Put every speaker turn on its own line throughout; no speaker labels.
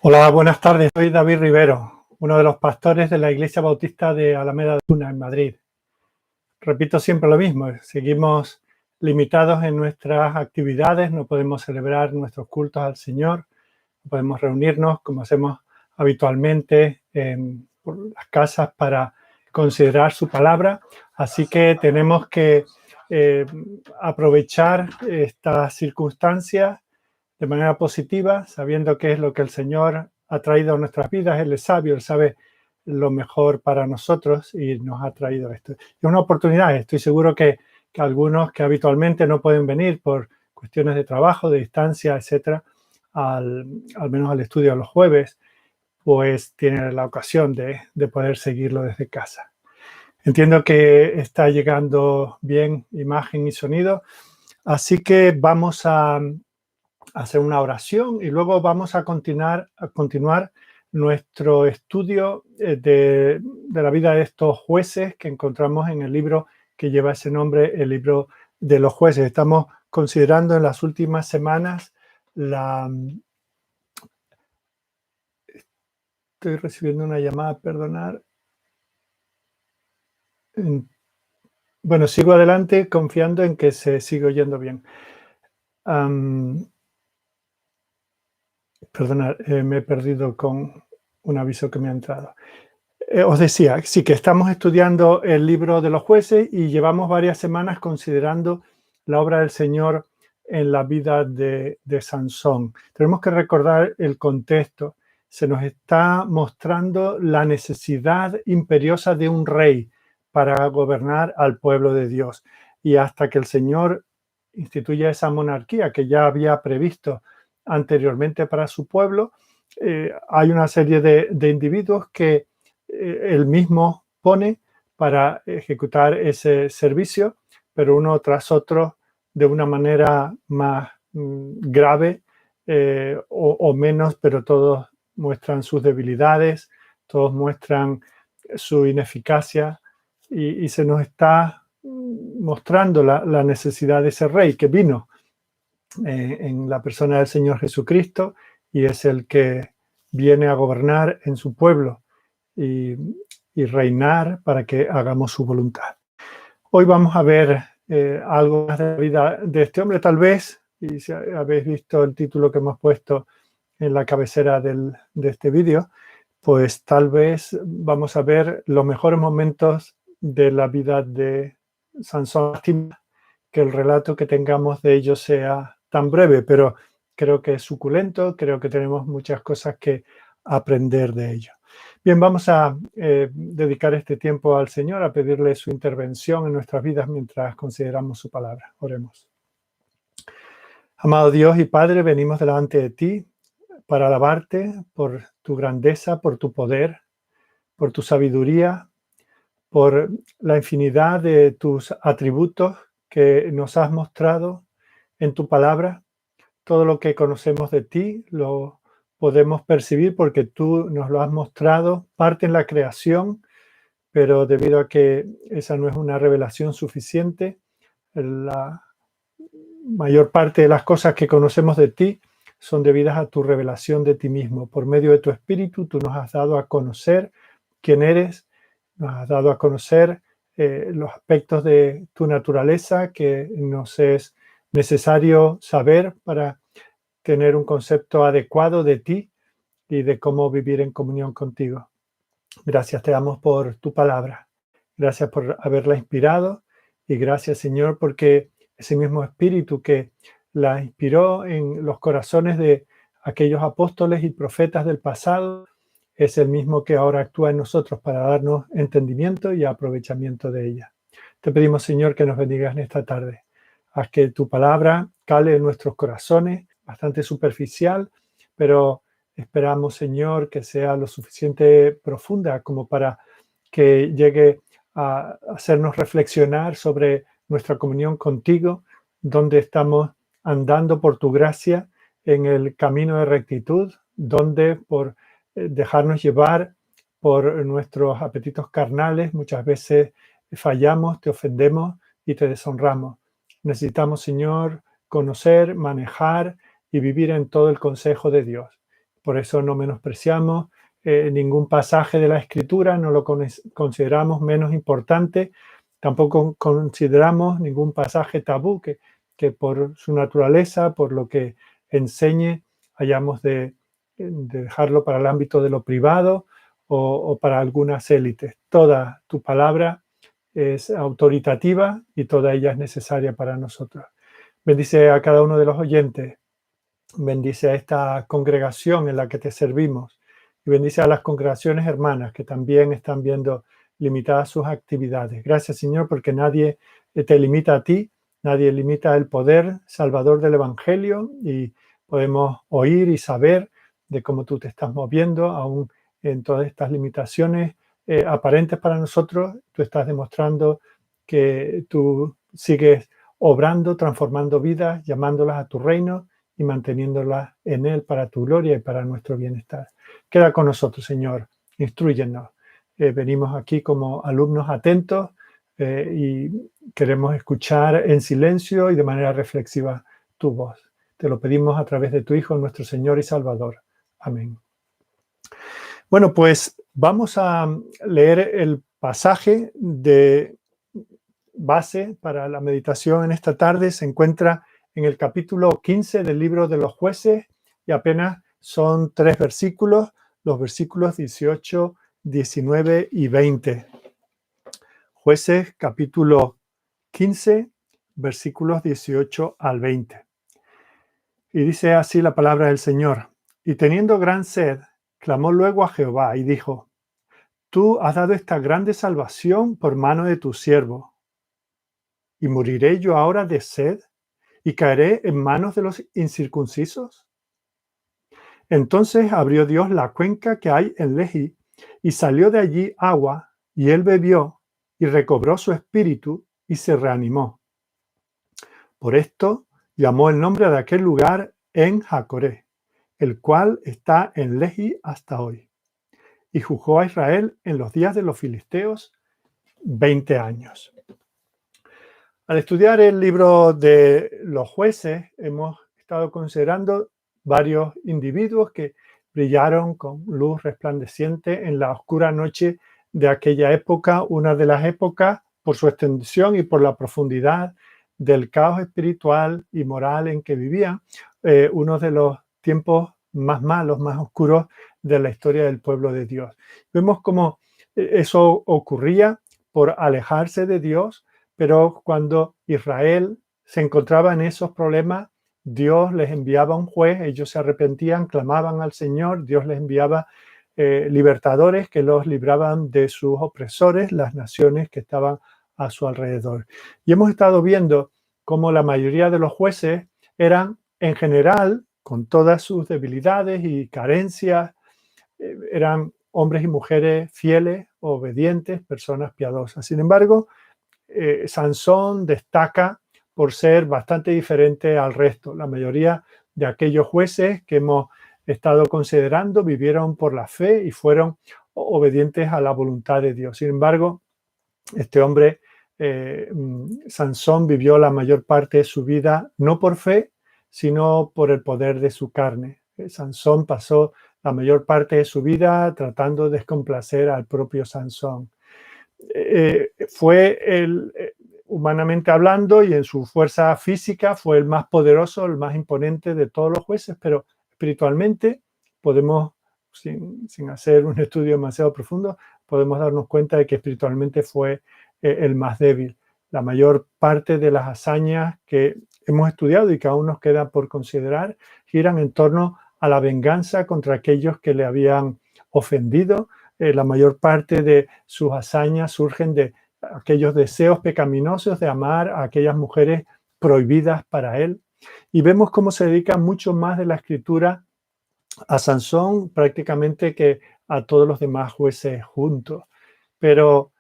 Hola, buenas tardes. Soy David Rivero, uno de los pastores de la Iglesia Bautista de Alameda de Luna, en Madrid. Repito siempre lo mismo, seguimos limitados en nuestras actividades, no podemos celebrar nuestros cultos al Señor, no podemos reunirnos como hacemos habitualmente en las casas para considerar su palabra, así que tenemos que aprovechar estas circunstancias de manera positiva, sabiendo qué es lo que el Señor ha traído a nuestras vidas. Él es sabio, Él sabe lo mejor para nosotros y nos ha traído esto. Es una oportunidad, estoy seguro que algunos que habitualmente no pueden venir por cuestiones de trabajo, de distancia, etcétera, al menos al estudio los jueves, pues tienen la ocasión de poder seguirlo desde casa. Entiendo que está llegando bien imagen y sonido, así que vamos a hacer una oración y luego vamos a continuar nuestro estudio de la vida de estos jueces que encontramos en el libro que lleva ese nombre, el libro de los jueces. Estamos considerando en las últimas semanas Estoy recibiendo una llamada, perdonar. Bueno, sigo adelante confiando en que se sigue oyendo bien. Perdonad, me he perdido con un aviso que me ha entrado. Os decía, sí, que estamos estudiando el libro de los jueces y llevamos varias semanas considerando la obra del Señor en la vida de Sansón. Tenemos que recordar el contexto. Se nos está mostrando la necesidad imperiosa de un rey para gobernar al pueblo de Dios. Y hasta que el Señor instituya esa monarquía que ya había previsto anteriormente para su pueblo, hay una serie de individuos que él mismo pone para ejecutar ese servicio, pero uno tras otro de una manera más grave o menos, pero todos muestran sus debilidades, todos muestran su ineficacia y se nos está mostrando la necesidad de ese rey que vino en la persona del Señor Jesucristo y es el que viene a gobernar en su pueblo y reinar para que hagamos su voluntad. Hoy vamos a ver algo más de la vida de este hombre, tal vez, y si habéis visto el título que hemos puesto en la cabecera de este vídeo, pues tal vez vamos a ver los mejores momentos de la vida de Sansón. Lástima que el relato que tengamos de ellos sea tan breve, pero creo que es suculento, creo que tenemos muchas cosas que aprender de ello. Bien, vamos a dedicar este tiempo al Señor, a pedirle su intervención en nuestras vidas mientras consideramos su palabra. Oremos. Amado Dios y Padre, venimos delante de ti para alabarte por tu grandeza, por tu poder, por tu sabiduría, por la infinidad de tus atributos que nos has mostrado en tu palabra. Todo lo que conocemos de ti lo podemos percibir porque tú nos lo has mostrado, parte en la creación, pero debido a que esa no es una revelación suficiente, la mayor parte de las cosas que conocemos de ti son debidas a tu revelación de ti mismo. Por medio de tu Espíritu, tú nos has dado a conocer quién eres, nos has dado a conocer los aspectos de tu naturaleza que nos es necesario saber para tener un concepto adecuado de ti y de cómo vivir en comunión contigo. Gracias te damos por tu palabra. Gracias por haberla inspirado y gracias, Señor, porque ese mismo espíritu que la inspiró en los corazones de aquellos apóstoles y profetas del pasado es el mismo que ahora actúa en nosotros para darnos entendimiento y aprovechamiento de ella. Te pedimos, Señor, que nos bendigas en esta tarde. Haz que tu palabra cale en nuestros corazones, bastante superficial, pero esperamos, Señor, que sea lo suficiente profunda como para que llegue a hacernos reflexionar sobre nuestra comunión contigo, donde estamos andando por tu gracia en el camino de rectitud, donde por dejarnos llevar por nuestros apetitos carnales muchas veces fallamos, te ofendemos y te deshonramos. Necesitamos, Señor, conocer, manejar y vivir en todo el consejo de Dios. por eso no menospreciamos ningún pasaje de la Escritura, no lo consideramos menos importante, tampoco consideramos ningún pasaje tabú que por su naturaleza, por lo que enseñe, hayamos de dejarlo para el ámbito de lo privado o para algunas élites. Toda tu palabra es autoritativa y toda ella es necesaria para nosotros. Bendice a cada uno de los oyentes, bendice a esta congregación en la que te servimos y bendice a las congregaciones hermanas que también están viendo limitadas sus actividades. Gracias, Señor, porque nadie te limita a ti, nadie limita el poder salvador del Evangelio y podemos oír y saber de cómo tú te estás moviendo aún en todas estas limitaciones aparentes para nosotros. Tú estás demostrando que tú sigues obrando, transformando vidas, llamándolas a tu reino y manteniéndolas en él para tu gloria y para nuestro bienestar. Queda con nosotros, Señor, instrúyenos. Venimos aquí como alumnos atentos y queremos escuchar en silencio y de manera reflexiva tu voz. Te lo pedimos a través de tu Hijo, nuestro Señor y Salvador. Amén. Bueno, pues vamos a leer el pasaje de base para la meditación en esta tarde. Se encuentra en el capítulo 15 del libro de los Jueces y apenas son 3 versículos, los versículos 18, 19 y 20. Jueces, capítulo 15, versículos 18 al 20. Y dice así la palabra del Señor. Y teniendo gran sed, clamó luego a Jehová y dijo: Tú has dado esta grande salvación por mano de tu siervo. ¿Y moriré yo ahora de sed y caeré en manos de los incircuncisos? Entonces abrió Dios la cuenca que hay en Lehi, y salió de allí agua, y él bebió, y recobró su espíritu, y se reanimó. Por esto llamó el nombre de aquel lugar En Jacoré, el cual está en Lehi hasta hoy. Y juzgó a Israel en los días de los filisteos 20 años. Al estudiar el libro de los Jueces, hemos estado considerando varios individuos que brillaron con luz resplandeciente en la oscura noche de aquella época, una de las épocas por su extensión y por la profundidad del caos espiritual y moral en que vivían, uno de los tiempos más malos, más oscuros de la historia del pueblo de Dios. Vemos cómo eso ocurría por alejarse de Dios, pero cuando Israel se encontraba en esos problemas, Dios les enviaba un juez, ellos se arrepentían, clamaban al Señor, Dios les enviaba libertadores que los libraban de sus opresores, las naciones que estaban a su alrededor. Y hemos estado viendo cómo la mayoría de los jueces eran, en general, con todas sus debilidades y carencias, eran hombres y mujeres fieles, obedientes, personas piadosas. Sin embargo, Sansón destaca por ser bastante diferente al resto. La mayoría de aquellos jueces que hemos estado considerando vivieron por la fe y fueron obedientes a la voluntad de Dios. Sin embargo, este hombre, Sansón, vivió la mayor parte de su vida no por fe, sino por el poder de su carne. Sansón pasó la mayor parte de su vida tratando de descomplacer al propio Sansón. Fue humanamente hablando y en su fuerza física fue el más poderoso, el más imponente de todos los jueces, pero espiritualmente podemos, sin hacer un estudio demasiado profundo, podemos darnos cuenta de que espiritualmente fue el más débil. La mayor parte de las hazañas que hemos estudiado y que aún nos queda por considerar giran en torno a la venganza contra aquellos que le habían ofendido. La mayor parte de sus hazañas surgen de aquellos deseos pecaminosos de amar a aquellas mujeres prohibidas para él. Y vemos cómo se dedica mucho más de la escritura a Sansón prácticamente que a todos los demás jueces juntos. Pero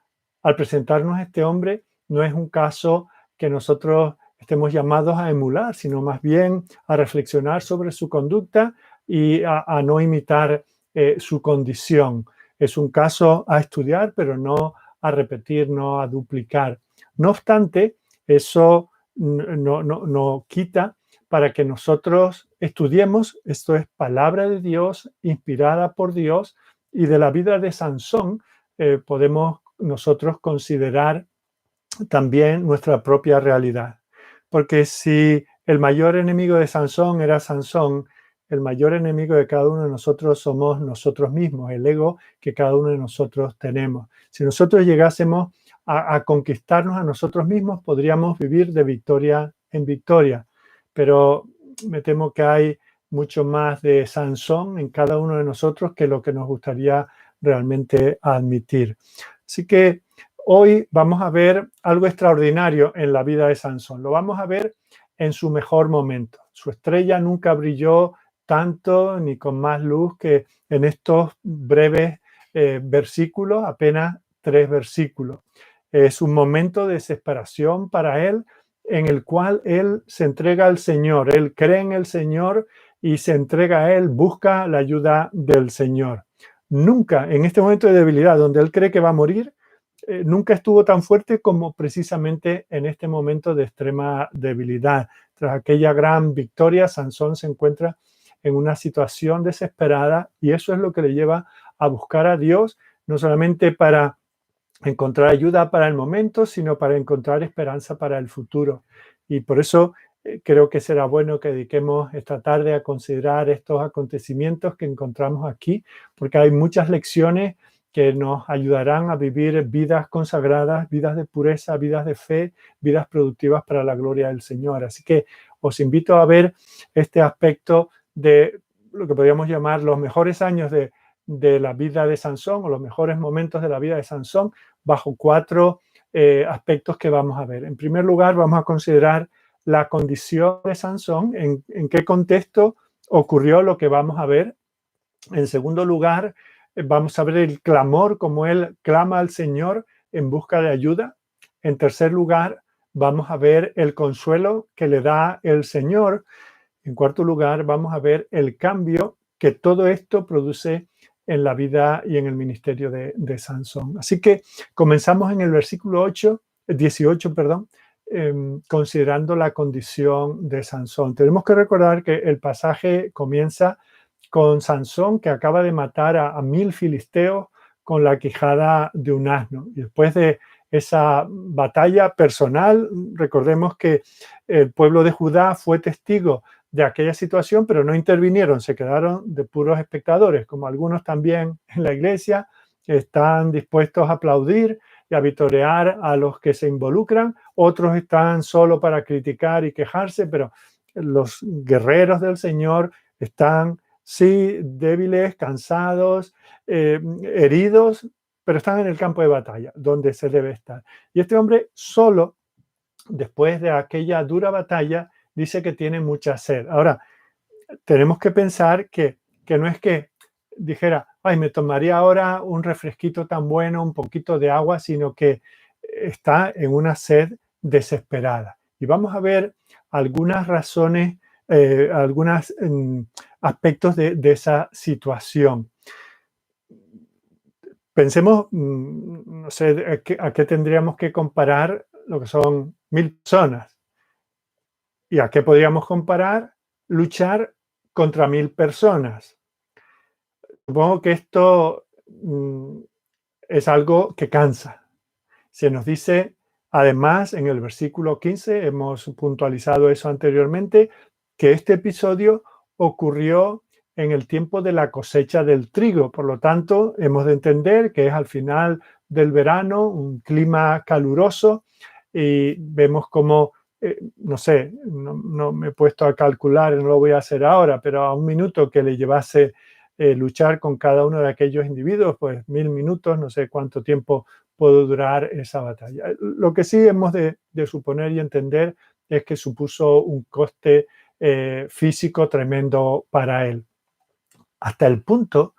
al presentarnos a este hombre, no es un caso que nosotros estemos llamados a emular, sino más bien a reflexionar sobre su conducta y a no imitar su condición. Es un caso a estudiar, pero no a repetir, no a duplicar. No obstante, eso no quita para que nosotros estudiemos. Esto es palabra de Dios, inspirada por Dios, y de la vida de Sansón podemos nosotros considerar también nuestra propia realidad. Porque si el mayor enemigo de Sansón era Sansón, el mayor enemigo de cada uno de nosotros somos nosotros mismos, el ego que cada uno de nosotros tenemos. Si nosotros llegásemos a conquistarnos a nosotros mismos, podríamos vivir de victoria en victoria. Pero me temo que hay mucho más de Sansón en cada uno de nosotros que lo que nos gustaría realmente admitir. Así que hoy vamos a ver algo extraordinario en la vida de Sansón. Lo vamos a ver en su mejor momento. Su estrella nunca brilló tanto ni con más luz que en estos breves versículos, apenas 3 versículos. Es un momento de desesperación para él, en el cual él se entrega al Señor. Él cree en el Señor y se entrega a él, busca la ayuda del Señor. Nunca, en este momento de debilidad, donde él cree que va a morir, nunca estuvo tan fuerte como precisamente en este momento de extrema debilidad. Tras aquella gran victoria, Sansón se encuentra en una situación desesperada, y eso es lo que le lleva a buscar a Dios, no solamente para encontrar ayuda para el momento, sino para encontrar esperanza para el futuro. Y por eso creo que será bueno que dediquemos esta tarde a considerar estos acontecimientos que encontramos aquí, porque hay muchas lecciones que nos ayudarán a vivir vidas consagradas, vidas de pureza, vidas de fe, vidas productivas para la gloria del Señor. Así que os invito a ver este aspecto de lo que podríamos llamar los mejores años de la vida de Sansón, o los mejores momentos de la vida de Sansón, bajo 4 aspectos que vamos a ver. En primer lugar, vamos a considerar la condición de Sansón, en qué contexto ocurrió lo que vamos a ver. En segundo lugar, vamos a ver el clamor, como él clama al Señor en busca de ayuda. En tercer lugar, vamos a ver el consuelo que le da el Señor. En cuarto lugar, vamos a ver el cambio que todo esto produce en la vida y en el ministerio de Sansón. Así que comenzamos en el versículo 18, considerando la condición de Sansón. Tenemos que recordar que el pasaje comienza con Sansón, que acaba de matar a 1000 filisteos con la quijada de un asno. Y después de esa batalla personal, recordemos que el pueblo de Judá fue testigo de aquella situación, pero no intervinieron, se quedaron de puros espectadores, como algunos también en la iglesia están dispuestos a aplaudir y a vitorear a los que se involucran, otros están solo para criticar y quejarse, pero los guerreros del Señor están, sí, débiles, cansados, heridos, pero están en el campo de batalla, donde se debe estar. Y este hombre solo, después de aquella dura batalla, dice que tiene mucha sed. Ahora, tenemos que pensar que no es que dijera, ay, me tomaría ahora un refresquito tan bueno, un poquito de agua, sino que está en una sed desesperada. Y vamos a ver algunas razones, algunos aspectos de esa situación. Pensemos, no sé, a qué tendríamos que comparar lo que son 1000 personas. ¿Y a qué podríamos comparar? Luchar contra 1000 personas. Supongo que esto es algo que cansa. Se nos dice, además, en el versículo 15, hemos puntualizado eso anteriormente, que este episodio ocurrió en el tiempo de la cosecha del trigo. Por lo tanto, hemos de entender que es al final del verano, un clima caluroso, y vemos como no sé, no me he puesto a calcular, no lo voy a hacer ahora, pero a un minuto que le llevase luchar con cada uno de aquellos individuos, pues 1000 minutos, no sé cuánto tiempo puede durar esa batalla. Lo que sí hemos de suponer y entender es que supuso un coste físico tremendo para él. Hasta el punto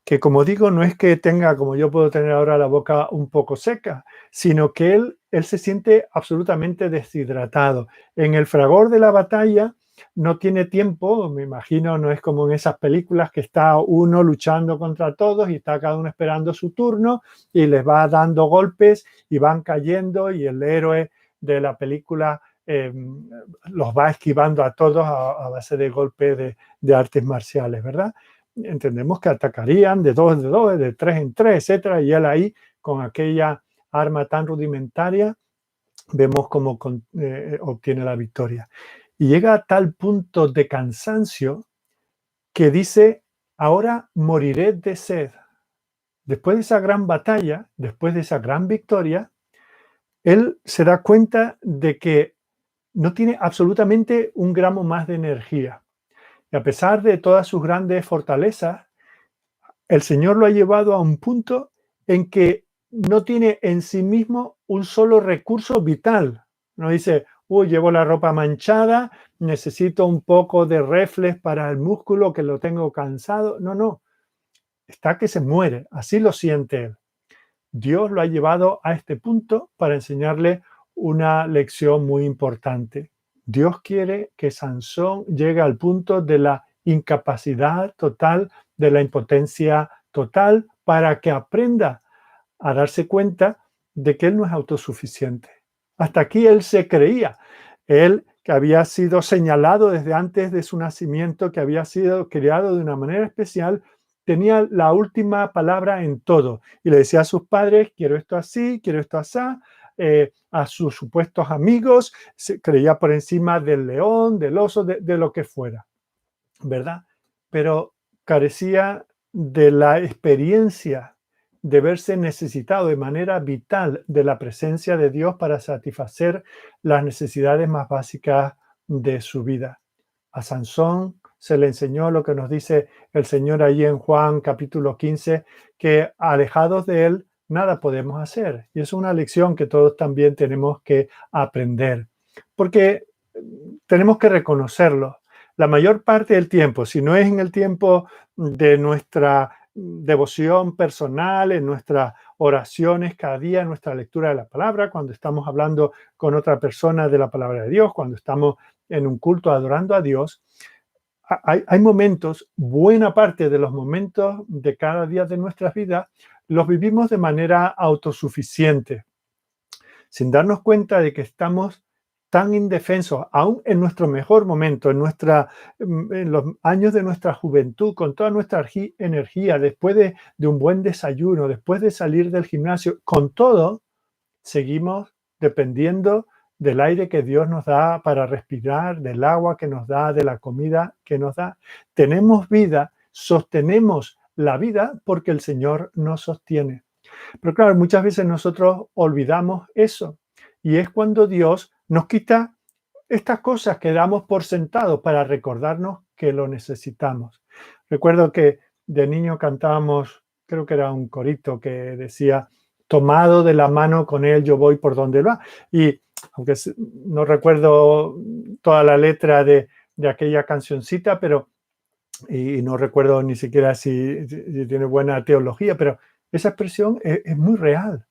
que, como digo, no es que tenga, como yo puedo tener ahora, la boca un poco seca, sino que él se siente absolutamente deshidratado. En el fragor de la batalla no tiene tiempo, me imagino, no es como en esas películas que está uno luchando contra todos y está cada uno esperando su turno y les va dando golpes y van cayendo, y el héroe de la película los va esquivando a todos a base de golpes de artes marciales, ¿verdad? Entendemos que atacarían de 2 en 2, de 3 en 3, etcétera, y él ahí, con aquella arma tan rudimentaria, vemos cómo obtiene la victoria. Y llega a tal punto de cansancio que dice: ahora moriré de sed. Después de esa gran batalla, después de esa gran victoria, él se da cuenta de que no tiene absolutamente un gramo más de energía. Y a pesar de todas sus grandes fortalezas, el Señor lo ha llevado a un punto en que no tiene en sí mismo un solo recurso vital. No dice: llevo la ropa manchada, necesito un poco de reflex para el músculo que lo tengo cansado. No, no. Está que se muere. Así lo siente él. Dios lo ha llevado a este punto para enseñarle una lección muy importante. Dios quiere que Sansón llegue al punto de la incapacidad total, de la impotencia total, para que aprenda a darse cuenta de que él no es autosuficiente. Hasta aquí él se creía. Él, que había sido señalado desde antes de su nacimiento, que había sido criado de una manera especial, tenía la última palabra en todo. Y le decía a sus padres: quiero esto así, quiero esto así. A sus supuestos amigos, se creía por encima del león, del oso, de lo que fuera, ¿verdad? Pero carecía de la experiencia de verse necesitado de manera vital de la presencia de Dios para satisfacer las necesidades más básicas de su vida. A Sansón se le enseñó lo que nos dice el Señor allí en Juan capítulo 15, que alejados de Él nada podemos hacer. Y es una lección que todos también tenemos que aprender, porque tenemos que reconocerlo. La mayor parte del tiempo, si no es en el tiempo de nuestra devoción personal, en nuestras oraciones cada día, en nuestra lectura de la palabra, cuando estamos hablando con otra persona de la palabra de Dios, cuando estamos en un culto adorando a Dios, hay momentos, buena parte de los momentos de cada día de nuestras vidas, los vivimos de manera autosuficiente, sin darnos cuenta de que estamos tan indefensos, aún en nuestro mejor momento, en los años de nuestra juventud, con toda nuestra energía, después de un buen desayuno, después de salir del gimnasio, con todo, seguimos dependiendo del aire que Dios nos da para respirar, del agua que nos da, de la comida que nos da. Tenemos vida, sostenemos la vida porque el Señor nos sostiene. Pero claro, muchas veces nosotros olvidamos eso, y es cuando Dios nos quita estas cosas que damos por sentado para recordarnos que lo necesitamos. Recuerdo que de niño cantábamos, creo que era un corito que decía: tomado de la mano con él yo voy por donde va. Y aunque no recuerdo toda la letra de aquella cancioncita, pero y no recuerdo ni siquiera si tiene buena teología, pero esa expresión es muy real.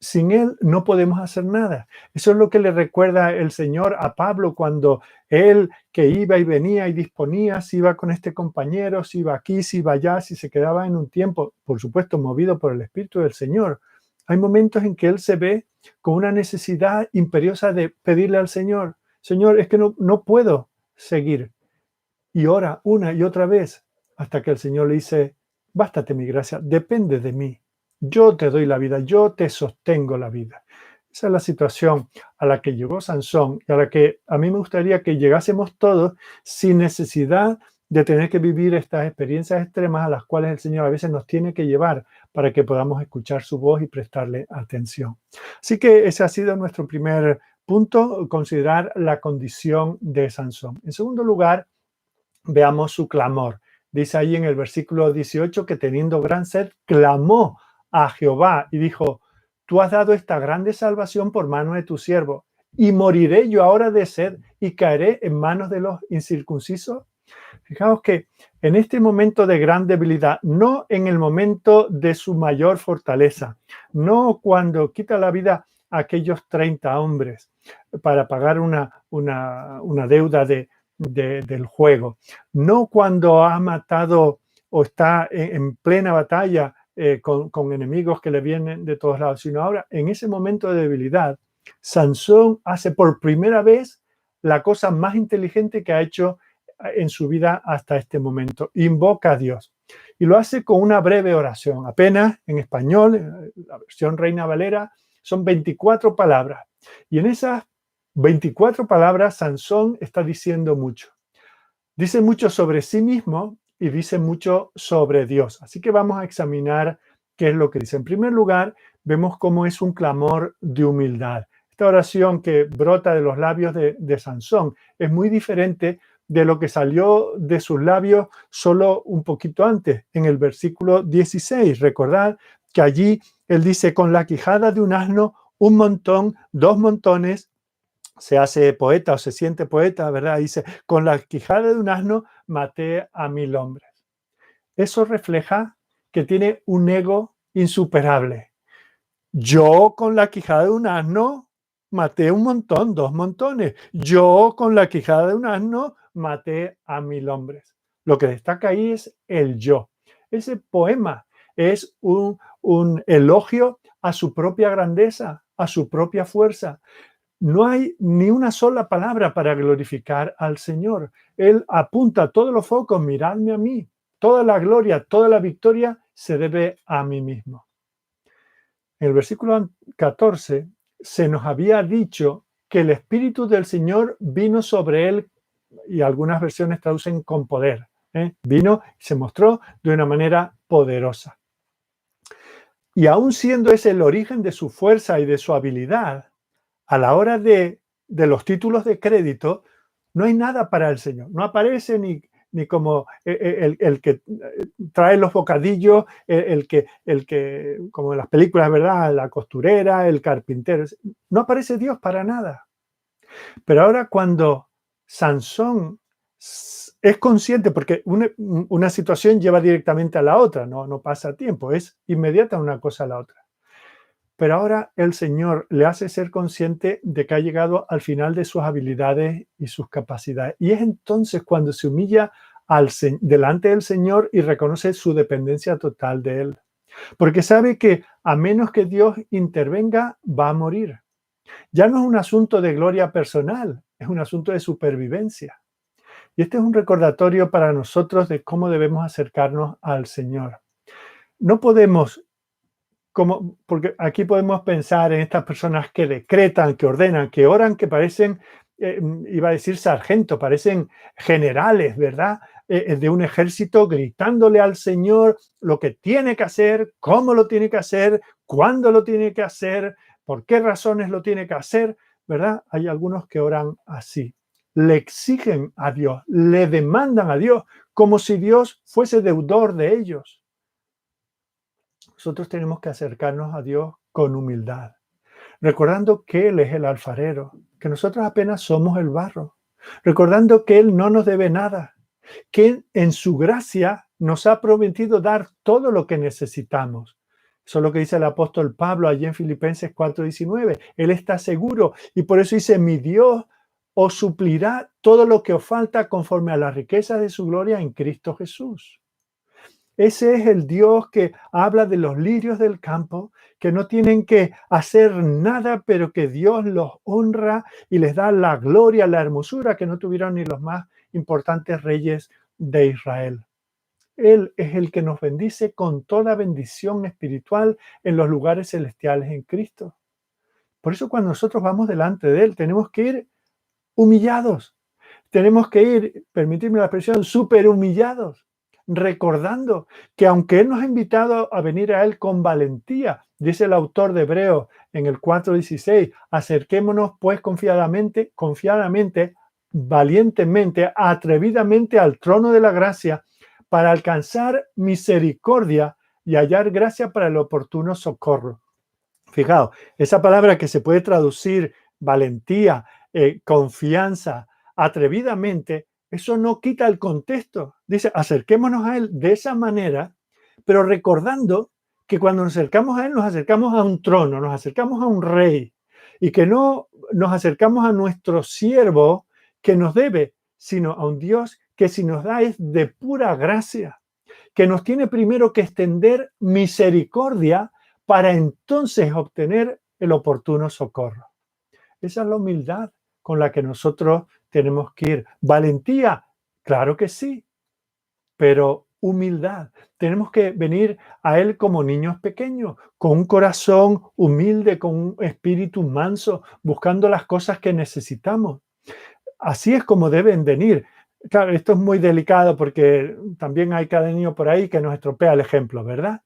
Sin Él no podemos hacer nada. Eso es lo que le recuerda el Señor a Pablo cuando él, que iba y venía y disponía, si iba con este compañero, si iba aquí, si iba allá, si se quedaba en un tiempo, por supuesto, movido por el Espíritu del Señor. Hay momentos en que él se ve con una necesidad imperiosa de pedirle al Señor: Señor, es que no puedo seguir. Y ora una y otra vez hasta que el Señor le dice: bástate mi gracia, depende de mí. Yo te doy la vida, yo te sostengo la vida. Esa es la situación a la que llegó Sansón y a la que a mí me gustaría que llegásemos todos sin necesidad de tener que vivir estas experiencias extremas a las cuales el Señor a veces nos tiene que llevar para que podamos escuchar su voz y prestarle atención. Así que ese ha sido nuestro primer punto, considerar la condición de Sansón. En segundo lugar, veamos su clamor. Dice ahí en el versículo 18 que teniendo gran sed, clamó a Jehová y dijo: tú has dado esta grande salvación por mano de tu siervo, y moriré yo ahora de sed y caeré en manos de los incircuncisos. Fijaos que en este momento de gran debilidad, no en el momento de su mayor fortaleza, no cuando quita la vida a aquellos 30 hombres para pagar una deuda del juego, no cuando ha matado o está en plena batalla con enemigos que le vienen de todos lados, sino ahora en ese momento de debilidad, Sansón hace por primera vez la cosa más inteligente que ha hecho en su vida hasta este momento. Invoca a Dios. Y lo hace con una breve oración. Apenas en español, la versión Reina Valera, son 24 palabras. Y en esas 24 palabras, Sansón está diciendo mucho. Dice mucho sobre sí mismo y dice mucho sobre Dios. Así que vamos a examinar qué es lo que dice. En primer lugar, vemos cómo es un clamor de humildad. Esta oración que brota de los labios de Sansón es muy diferente de lo que salió de sus labios solo un poquito antes, en el versículo 16. Recordad que allí él dice, con la quijada de un asno, un montón, dos montones, se hace poeta o se siente poeta, ¿verdad? Dice, con la quijada de un asno maté a 1000 hombres. Eso refleja que tiene un ego insuperable. Yo con la quijada de un asno maté un montón, dos montones. Yo con la quijada de un asno maté a 1000 hombres. Lo que destaca ahí es el yo. Ese poema es un elogio a su propia grandeza, a su propia fuerza. No hay ni una sola palabra para glorificar al Señor. Él apunta todos los focos, miradme a mí. Toda la gloria, toda la victoria se debe a mí mismo. En el versículo 14 se nos había dicho que el Espíritu del Señor vino sobre él, y algunas versiones traducen con poder. Vino y se mostró de una manera poderosa. Y aún siendo ese el origen de su fuerza y de su habilidad, a la hora de los títulos de crédito, no hay nada para el Señor. No aparece ni como el que trae los bocadillos, el que, como en las películas, ¿verdad? La costurera, el carpintero. No aparece Dios para nada. Pero ahora cuando Sansón es consciente, porque una situación lleva directamente a la otra, no pasa tiempo, es inmediata una cosa a la otra. Pero ahora el Señor le hace ser consciente de que ha llegado al final de sus habilidades y sus capacidades. Y es entonces cuando se humilla delante del Señor y reconoce su dependencia total de Él. Porque sabe que a menos que Dios intervenga, va a morir. Ya no es un asunto de gloria personal, es un asunto de supervivencia. Y este es un recordatorio para nosotros de cómo debemos acercarnos al Señor. No podemos porque aquí podemos pensar en estas personas que decretan, que ordenan, que oran, que parecen, iba a decir sargento, parecen generales, ¿verdad? De un ejército gritándole al Señor lo que tiene que hacer, cómo lo tiene que hacer, cuándo lo tiene que hacer, por qué razones lo tiene que hacer, ¿verdad? Hay algunos que oran así. Le exigen a Dios, le demandan a Dios, como si Dios fuese deudor de ellos. Nosotros tenemos que acercarnos a Dios con humildad, recordando que Él es el alfarero, que nosotros apenas somos el barro, recordando que Él no nos debe nada, que en su gracia nos ha prometido dar todo lo que necesitamos. Eso es lo que dice el apóstol Pablo allí en Filipenses 4:19. Él está seguro y por eso dice, mi Dios os suplirá todo lo que os falta conforme a la riqueza de su gloria en Cristo Jesús. Ese es el Dios que habla de los lirios del campo, que no tienen que hacer nada, pero que Dios los honra y les da la gloria, la hermosura que no tuvieron ni los más importantes reyes de Israel. Él es el que nos bendice con toda bendición espiritual en los lugares celestiales en Cristo. Por eso cuando nosotros vamos delante de Él, tenemos que ir humillados. Tenemos que ir, permitidme la expresión, súper humillados, recordando que aunque Él nos ha invitado a venir a Él con valentía, dice el autor de Hebreos en el 4:16, acerquémonos pues confiadamente, valientemente, atrevidamente al trono de la gracia para alcanzar misericordia y hallar gracia para el oportuno socorro. Fijaos, esa palabra que se puede traducir valentía, confianza, atrevidamente, eso no quita el contexto. Dice, acerquémonos a Él de esa manera, pero recordando que cuando nos acercamos a Él, nos acercamos a un trono, nos acercamos a un rey, y que no nos acercamos a nuestro siervo que nos debe, sino a un Dios que si nos da es de pura gracia, que nos tiene primero que extender misericordia para entonces obtener el oportuno socorro. Esa es la humildad con la que nosotros tenemos que ir. Valentía, claro que sí, pero humildad. Tenemos que venir a Él como niños pequeños, con un corazón humilde, con un espíritu manso, buscando las cosas que necesitamos. Así es como deben venir. Claro, esto es muy delicado porque también hay cada niño por ahí que nos estropea el ejemplo, ¿verdad?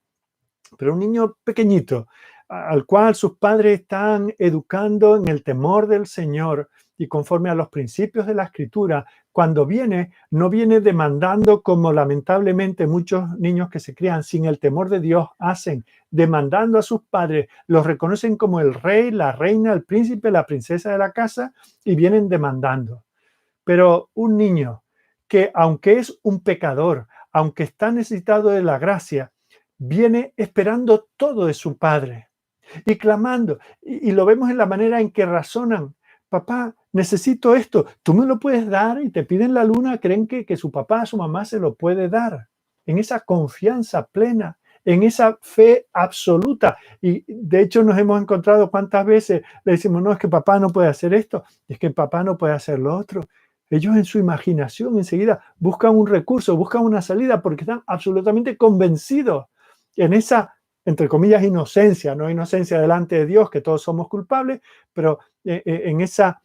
Pero un niño pequeñito, al cual sus padres están educando en el temor del Señor y conforme a los principios de la Escritura, cuando viene, no viene demandando como lamentablemente muchos niños que se crían sin el temor de Dios hacen, demandando a sus padres, los reconocen como el rey, la reina, el príncipe, la princesa de la casa y vienen demandando. Pero un niño que aunque es un pecador, aunque está necesitado de la gracia, viene esperando todo de su padre y clamando. Y lo vemos en la manera en que razonan. Papá, necesito esto, tú me lo puedes dar y te piden la luna, creen que su papá, su mamá se lo puede dar. En esa confianza plena, en esa fe absoluta. Y de hecho nos hemos encontrado cuántas veces le decimos, no, es que papá no puede hacer esto, es que papá no puede hacer lo otro. Ellos en su imaginación enseguida buscan un recurso, buscan una salida porque están absolutamente convencidos en esa, entre comillas, inocencia, no inocencia delante de Dios, que todos somos culpables, pero en esa,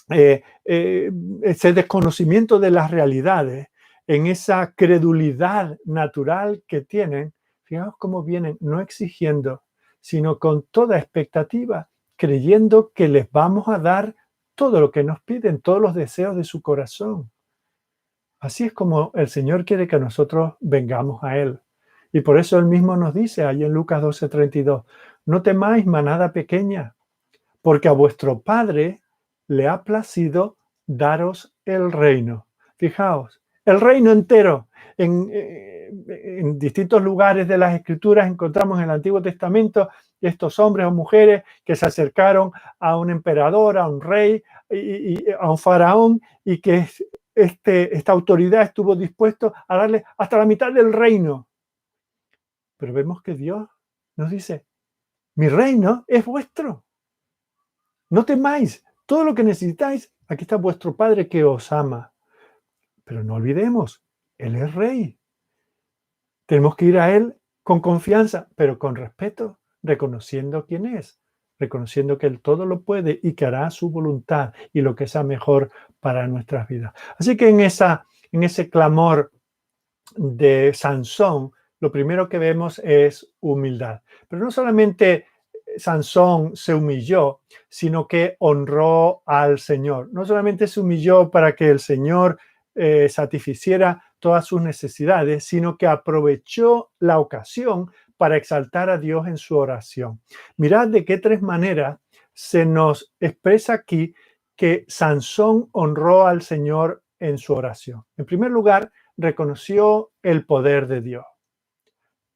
ese desconocimiento de las realidades, en esa credulidad natural que tienen, fijaos cómo vienen, no exigiendo, sino con toda expectativa, creyendo que les vamos a dar todo lo que nos piden, todos los deseos de su corazón. Así es como el Señor quiere que nosotros vengamos a Él. Y por eso Él mismo nos dice ahí en Lucas 12:32, no temáis manada pequeña, porque a vuestro Padre le ha placido daros el reino. Fijaos, el reino entero. En distintos lugares de las Escrituras encontramos en el Antiguo Testamento estos hombres o mujeres que se acercaron a un emperador, a un rey, y a un faraón, y que esta autoridad estuvo dispuesto a darle hasta la mitad del reino. Pero vemos que Dios nos dice, mi reino es vuestro. No temáis, todo lo que necesitáis, aquí está vuestro Padre que os ama. Pero no olvidemos, Él es rey. Tenemos que ir a Él con confianza, pero con respeto, reconociendo quién es, reconociendo que Él todo lo puede y que hará su voluntad y lo que sea mejor para nuestras vidas. Así que en ese clamor de Sansón, lo primero que vemos es humildad. Pero no solamente Sansón se humilló, sino que honró al Señor. No solamente se humilló para que el Señor satisficiera todas sus necesidades, sino que aprovechó la ocasión para exaltar a Dios en su oración. Mirad de qué tres maneras se nos expresa aquí que Sansón honró al Señor en su oración. En primer lugar, reconoció el poder de Dios.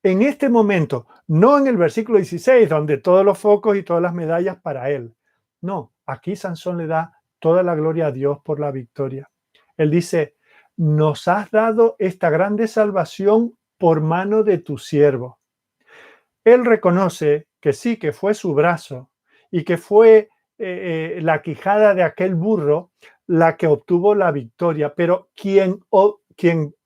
En este momento, no en el versículo 16, donde todos los focos y todas las medallas para él. No, aquí Sansón le da toda la gloria a Dios por la victoria. Él dice, nos has dado esta grande salvación por mano de tu siervo. Él reconoce que sí, que fue su brazo y que fue la quijada de aquel burro la que obtuvo la victoria, pero quien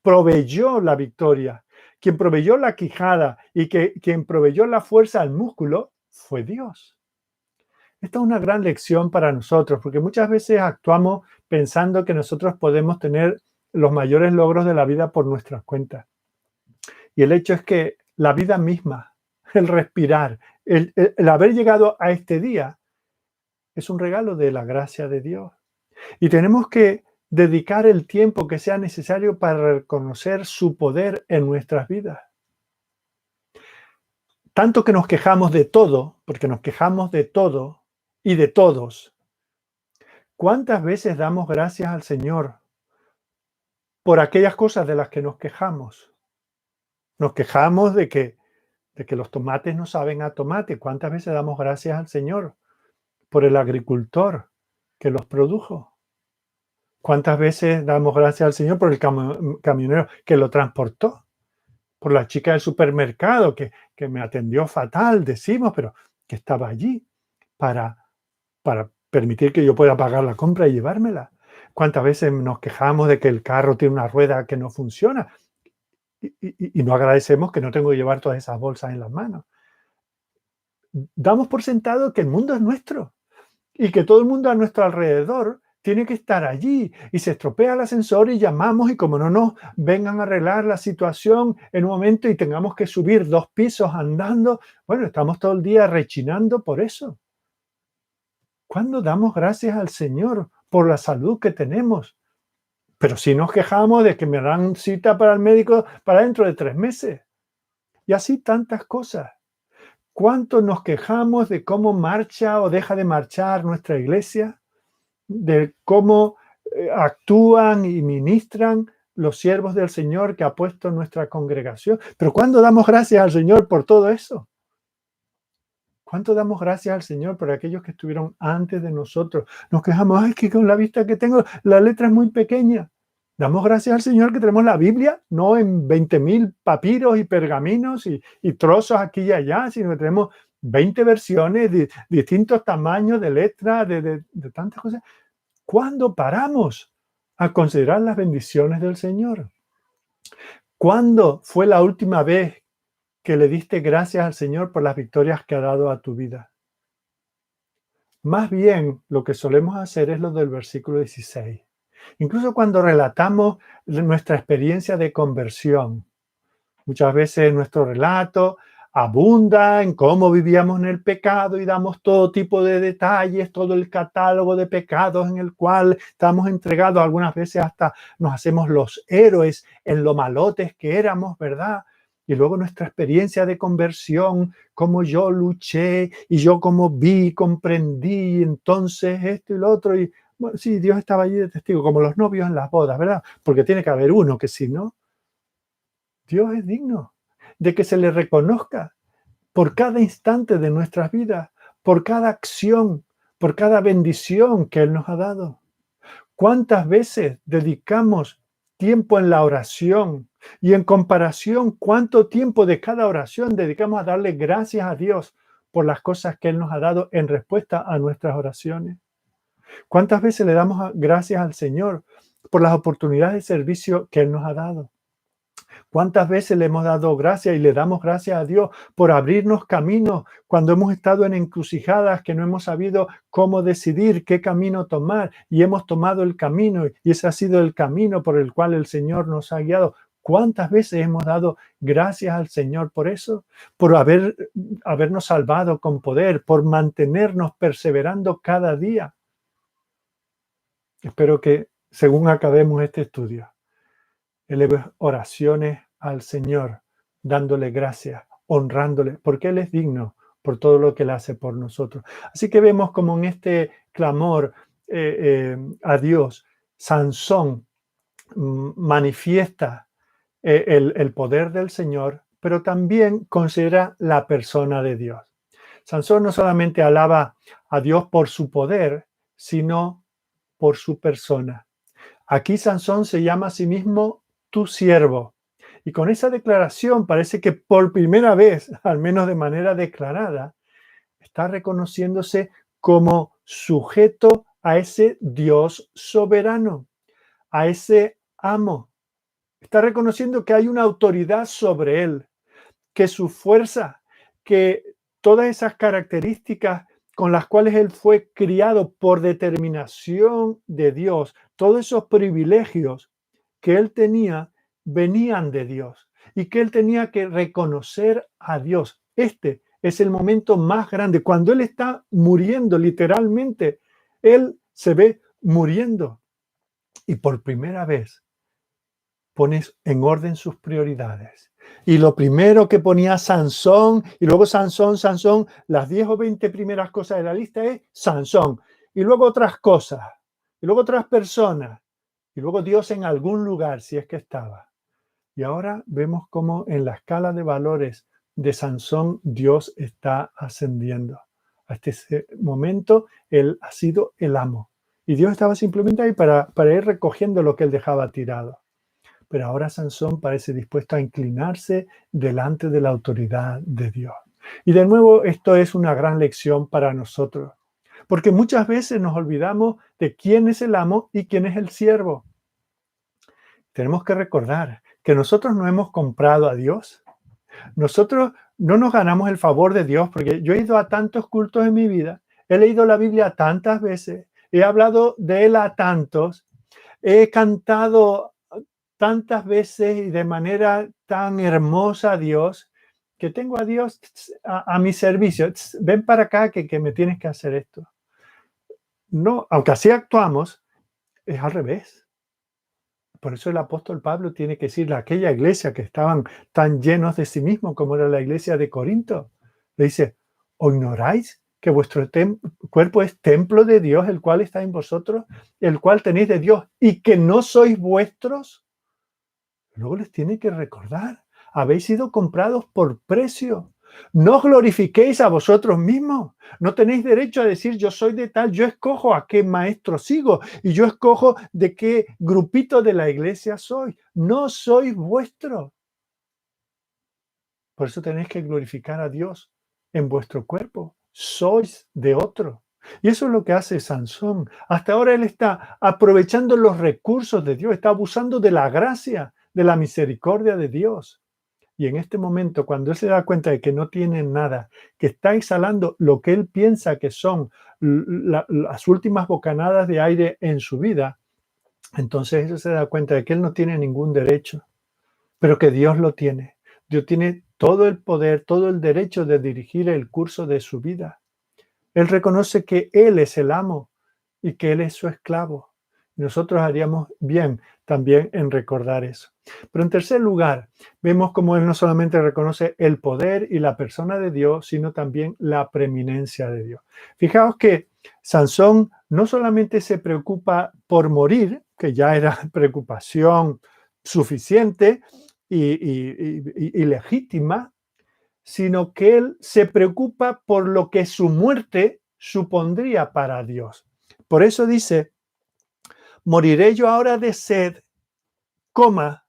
proveyó la victoria, quien proveyó la quijada y quien proveyó la fuerza al músculo fue Dios. Esta es una gran lección para nosotros, porque muchas veces actuamos pensando que nosotros podemos tener los mayores logros de la vida por nuestras cuentas. Y el hecho es que la vida misma, el respirar, el haber llegado a este día, es un regalo de la gracia de Dios. Y tenemos que dedicar el tiempo que sea necesario para reconocer su poder en nuestras vidas. Tanto que nos quejamos de todo, porque nos quejamos de todo y de todos. ¿Cuántas veces damos gracias al Señor por aquellas cosas de las que nos quejamos? Nos quejamos de que los tomates no saben a tomate. ¿Cuántas veces damos gracias al Señor por el agricultor que los produjo? ¿Cuántas veces damos gracias al Señor por el camionero que lo transportó? Por la chica del supermercado que me atendió fatal, decimos, pero que estaba allí para permitir que yo pueda pagar la compra y llevármela. ¿Cuántas veces nos quejamos de que el carro tiene una rueda que no funciona? Y no agradecemos que no tengo que llevar todas esas bolsas en las manos. Damos por sentado que el mundo es nuestro y que todo el mundo a nuestro alrededor tiene que estar allí, y se estropea el ascensor y llamamos, y como no nos vengan a arreglar la situación en un momento y tengamos que subir 2 pisos andando, bueno, estamos todo el día rechinando por eso. ¿Cuándo damos gracias al Señor por la salud que tenemos? Pero si nos quejamos de que me dan cita para el médico para dentro de 3 meses. Y así tantas cosas. ¿Cuánto nos quejamos de cómo marcha o deja de marchar nuestra iglesia? De cómo actúan y ministran los siervos del Señor que ha puesto en nuestra congregación. Pero ¿cuándo damos gracias al Señor por todo eso? ¿Cuánto damos gracias al Señor por aquellos que estuvieron antes de nosotros? Nos quejamos, ay, que con la vista que tengo, la letra es muy pequeña. Damos gracias al Señor que tenemos la Biblia, no en 20.000 papiros y pergaminos y trozos aquí y allá, sino que tenemos 20 versiones de distintos tamaños de letra, de tantas cosas. ¿Cuándo paramos a considerar las bendiciones del Señor? ¿Cuándo fue la última vez que le diste gracias al Señor por las victorias que ha dado a tu vida? Más bien, lo que solemos hacer es lo del versículo 16. Incluso cuando relatamos nuestra experiencia de conversión, muchas veces nuestro relato abunda en cómo vivíamos en el pecado y damos todo tipo de detalles, todo el catálogo de pecados en el cual estamos entregados. Algunas veces hasta nos hacemos los héroes en lo malotes que éramos, ¿verdad? Y luego nuestra experiencia de conversión, cómo yo luché y yo cómo vi, comprendí, entonces esto y lo otro. Y bueno, sí, Dios estaba allí de testigo, como los novios en las bodas, ¿verdad? Porque tiene que haber uno que si no, Dios es digno de que se le reconozca por cada instante de nuestras vidas, por cada acción, por cada bendición que Él nos ha dado. ¿Cuántas veces dedicamos tiempo en la oración? Y en comparación, ¿cuánto tiempo de cada oración dedicamos a darle gracias a Dios por las cosas que Él nos ha dado en respuesta a nuestras oraciones? ¿Cuántas veces le damos gracias al Señor por las oportunidades de servicio que Él nos ha dado? ¿Cuántas veces le hemos dado gracias y le damos gracias a Dios por abrirnos caminos cuando hemos estado en encrucijadas que no hemos sabido cómo decidir qué camino tomar, y hemos tomado el camino y ese ha sido el camino por el cual el Señor nos ha guiado? ¿Cuántas veces hemos dado gracias al Señor por eso? Por habernos salvado con poder, por mantenernos perseverando cada día. Espero que, según acabemos este estudio, eleve oraciones al Señor, dándole gracias, honrándole, porque Él es digno por todo lo que Él hace por nosotros. Así que vemos como en este clamor a Dios, Sansón manifiesta el poder del Señor, pero también considera la persona de Dios. Sansón no solamente alaba a Dios por su poder, sino por su persona. Aquí Sansón se llama a sí mismo tu siervo. Y con esa declaración parece que por primera vez, al menos de manera declarada, está reconociéndose como sujeto a ese Dios soberano, a ese amo. Está reconociendo que hay una autoridad sobre él, que su fuerza, que todas esas características con las cuales él fue criado por determinación de Dios, todos esos privilegios que él tenía, venían de Dios y que él tenía que reconocer a Dios. Este es el momento más grande. Cuando él está muriendo, literalmente, él se ve muriendo y por primera vez pones en orden sus prioridades. Y lo primero que ponía Sansón, y luego Sansón, las 10 o 20 primeras cosas de la lista es Sansón, y luego otras cosas, y luego otras personas, y luego Dios en algún lugar, si es que estaba. Y ahora vemos cómo en la escala de valores de Sansón, Dios está ascendiendo. Hasta ese momento, él ha sido el amo. Y Dios estaba simplemente ahí para ir recogiendo lo que él dejaba tirado. Pero ahora Sansón parece dispuesto a inclinarse delante de la autoridad de Dios. Y de nuevo, esto es una gran lección para nosotros, porque muchas veces nos olvidamos de quién es el amo y quién es el siervo. Tenemos que recordar que nosotros no hemos comprado a Dios. Nosotros no nos ganamos el favor de Dios, porque yo he ido a tantos cultos en mi vida, he leído la Biblia tantas veces, he hablado de él a tantos, he cantado tantas veces y de manera tan hermosa a Dios, que tengo a Dios a mi servicio. Ven para acá que me tienes que hacer esto. No, aunque así actuamos, es al revés. Por eso el apóstol Pablo tiene que decirle a aquella iglesia que estaban tan llenos de sí mismos como era la iglesia de Corinto. Le dice, ¿o ignoráis que vuestro cuerpo es templo de Dios, el cual está en vosotros, el cual tenéis de Dios y que no sois vuestros? Luego les tiene que recordar, habéis sido comprados por precio. No os glorifiquéis a vosotros mismos. No tenéis derecho a decir yo soy de tal, yo escojo a qué maestro sigo y yo escojo de qué grupito de la iglesia soy. No sois vuestros. Por eso tenéis que glorificar a Dios en vuestro cuerpo. Sois de otro. Y eso es lo que hace Sansón. Hasta ahora él está aprovechando los recursos de Dios, está abusando de la gracia, de la misericordia de Dios. Y en este momento, cuando él se da cuenta de que no tiene nada, que está exhalando lo que él piensa que son las últimas bocanadas de aire en su vida, entonces él se da cuenta de que él no tiene ningún derecho, pero que Dios lo tiene. Dios tiene todo el poder, todo el derecho de dirigir el curso de su vida. Él reconoce que él es el amo y que él es su esclavo. Nosotros haríamos bien también en recordar eso. Pero en tercer lugar, vemos cómo él no solamente reconoce el poder y la persona de Dios, sino también la preeminencia de Dios. Fijaos que Sansón no solamente se preocupa por morir, que ya era preocupación suficiente y legítima, sino que él se preocupa por lo que su muerte supondría para Dios. Por eso dice, moriré yo ahora de sed, coma,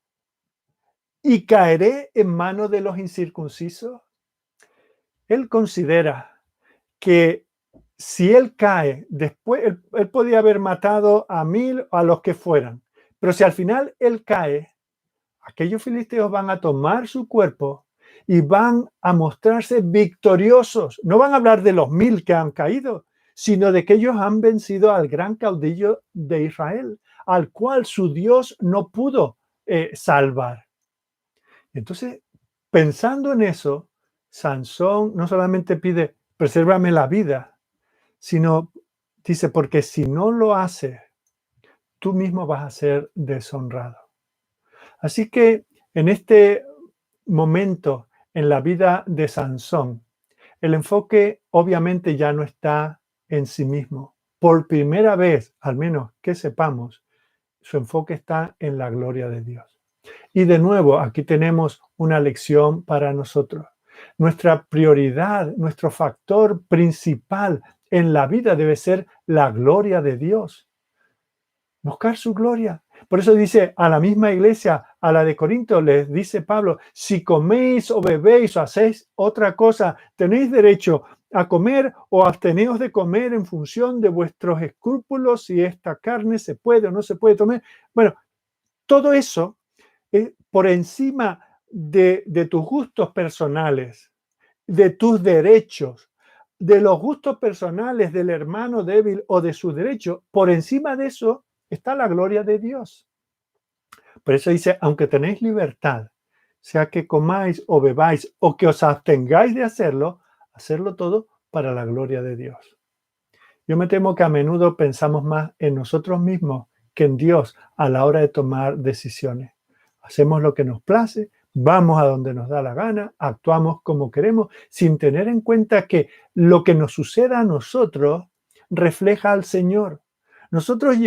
y caeré en manos de los incircuncisos. Él considera que si él cae, después él podía haber matado a 1000 o a los que fueran, pero si al final él cae, aquellos filisteos van a tomar su cuerpo y van a mostrarse victoriosos. No van a hablar de los 1000 que han caído, sino de que ellos han vencido al gran caudillo de Israel, al cual su Dios no pudo salvar. Entonces, pensando en eso, Sansón no solamente pide, presérvame la vida, sino dice, porque si no lo haces, tú mismo vas a ser deshonrado. Así que en este momento en la vida de Sansón, el enfoque obviamente ya no está en sí mismo. Por primera vez, al menos que sepamos, su enfoque está en la gloria de Dios. Y de nuevo, aquí tenemos una lección para nosotros. Nuestra prioridad, nuestro factor principal en la vida debe ser la gloria de Dios. Buscar su gloria. Por eso dice a la misma iglesia, a la de Corinto, les dice Pablo, si coméis o bebéis o hacéis otra cosa, tenéis derecho a comer o absteneos de comer en función de vuestros escrúpulos, si esta carne se puede o no se puede tomar. Bueno, todo eso es por encima de tus gustos personales, de tus derechos, de los gustos personales del hermano débil o de sus derechos. Por encima de eso está la gloria de Dios. Por eso dice, aunque tenéis libertad, sea que comáis o bebáis o que os abstengáis de hacerlo todo para la gloria de Dios. Yo me temo que a menudo pensamos más en nosotros mismos que en Dios a la hora de tomar decisiones. Hacemos lo que nos place, vamos a donde nos da la gana, actuamos como queremos, sin tener en cuenta que lo que nos suceda a nosotros refleja al Señor. Nosotros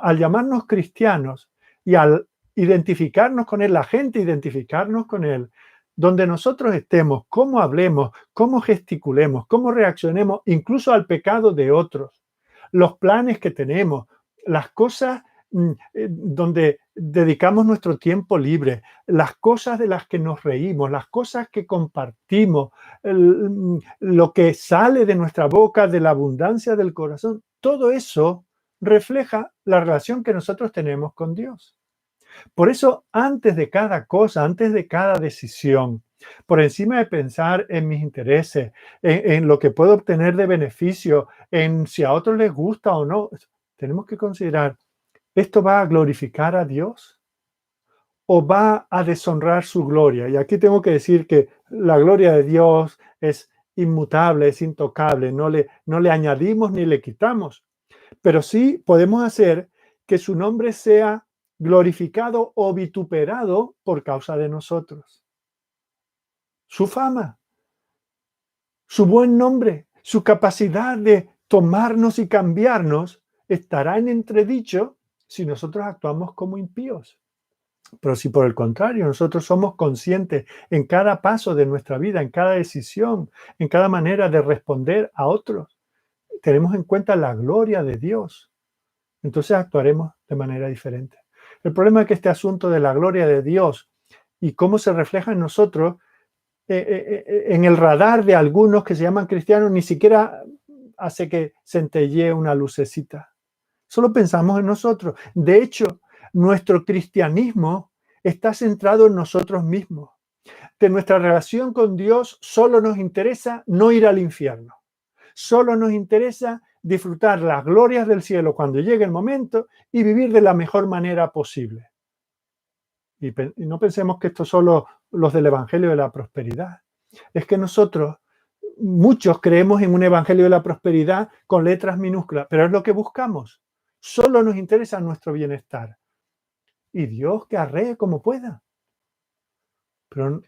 al llamarnos cristianos y al identificarnos con Él, la gente identificarnos con Él, donde nosotros estemos, cómo hablemos, cómo gesticulemos, cómo reaccionemos, incluso al pecado de otros, los planes que tenemos, las cosas donde dedicamos nuestro tiempo libre, las cosas de las que nos reímos, las cosas que compartimos, lo que sale de nuestra boca, de la abundancia del corazón, todo eso refleja la relación que nosotros tenemos con Dios. Por eso, antes de cada cosa, antes de cada decisión, por encima de pensar en mis intereses, en lo que puedo obtener de beneficio, en si a otros les gusta o no, tenemos que considerar, ¿esto va a glorificar a Dios o va a deshonrar su gloria? Y aquí tengo que decir que la gloria de Dios es inmutable, es intocable, no le añadimos ni le quitamos, pero sí podemos hacer que su nombre sea glorificado o vituperado por causa de nosotros. Su fama, su buen nombre, su capacidad de tomarnos y cambiarnos estará en entredicho si nosotros actuamos como impíos. Pero si por el contrario nosotros somos conscientes en cada paso de nuestra vida, en cada decisión, en cada manera de responder a otros, tenemos en cuenta la gloria de Dios, entonces actuaremos de manera diferente. El problema es que este asunto de la gloria de Dios y cómo se refleja en nosotros, en el radar de algunos que se llaman cristianos, ni siquiera hace que centellee una lucecita. Solo pensamos en nosotros. De hecho, nuestro cristianismo está centrado en nosotros mismos. De nuestra relación con Dios solo nos interesa no ir al infierno. Solo nos interesa disfrutar las glorias del cielo cuando llegue el momento y vivir de la mejor manera posible. Y no pensemos que esto solo los del Evangelio de la Prosperidad. Es que nosotros, muchos creemos en un Evangelio de la Prosperidad con letras minúsculas, pero es lo que buscamos. Solo nos interesa nuestro bienestar. Y Dios que arree como pueda. Pero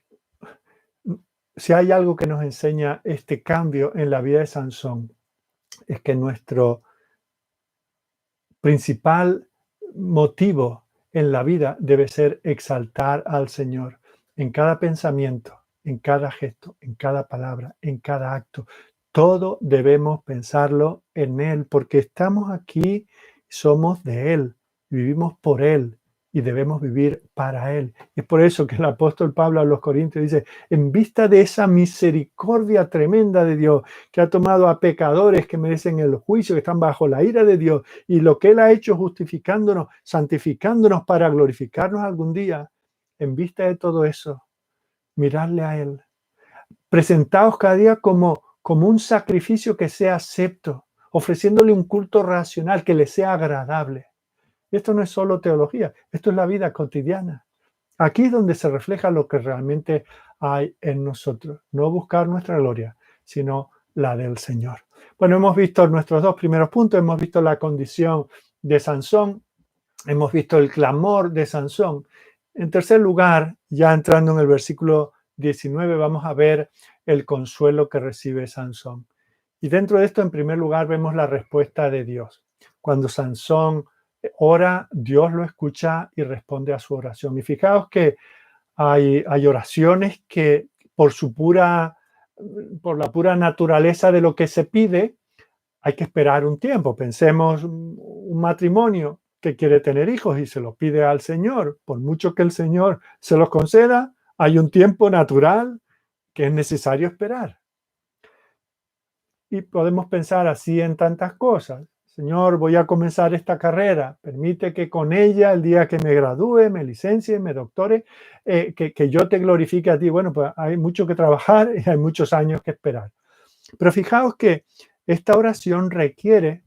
si hay algo que nos enseña este cambio en la vida de Sansón, es que nuestro principal motivo en la vida debe ser exaltar al Señor en cada pensamiento, en cada gesto, en cada palabra, en cada acto. Todo debemos pensarlo en Él, porque estamos aquí, somos de Él, vivimos por Él y debemos vivir para Él. Es por eso que el apóstol Pablo a los Corintios dice, en vista de esa misericordia tremenda de Dios, que ha tomado a pecadores que merecen el juicio, que están bajo la ira de Dios, y lo que Él ha hecho justificándonos, santificándonos para glorificarnos algún día, en vista de todo eso, mirarle a Él. Presentaos cada día como un sacrificio que sea acepto, ofreciéndole un culto racional que le sea agradable. Esto no es solo teología, esto es la vida cotidiana. Aquí es donde se refleja lo que realmente hay en nosotros. No buscar nuestra gloria, sino la del Señor. Bueno, hemos visto nuestros dos primeros puntos, hemos visto la condición de Sansón, hemos visto el clamor de Sansón. En tercer lugar, ya entrando en el versículo 19, vamos a ver el consuelo que recibe Sansón. Y dentro de esto, en primer lugar, vemos la respuesta de Dios. Cuando Sansón ora, Dios lo escucha y responde a su oración. Y fijaos que hay oraciones que por la pura naturaleza de lo que se pide, hay que esperar un tiempo. Pensemos un matrimonio que quiere tener hijos y se los pide al Señor. Por mucho que el Señor se los conceda, hay un tiempo natural que es necesario esperar. Y podemos pensar así en tantas cosas. Señor, voy a comenzar esta carrera. Permite que con ella, el día que me gradúe, me licencie, me doctore, que yo te glorifique a ti. Bueno, pues hay mucho que trabajar y hay muchos años que esperar. Pero fijaos que esta oración requiere,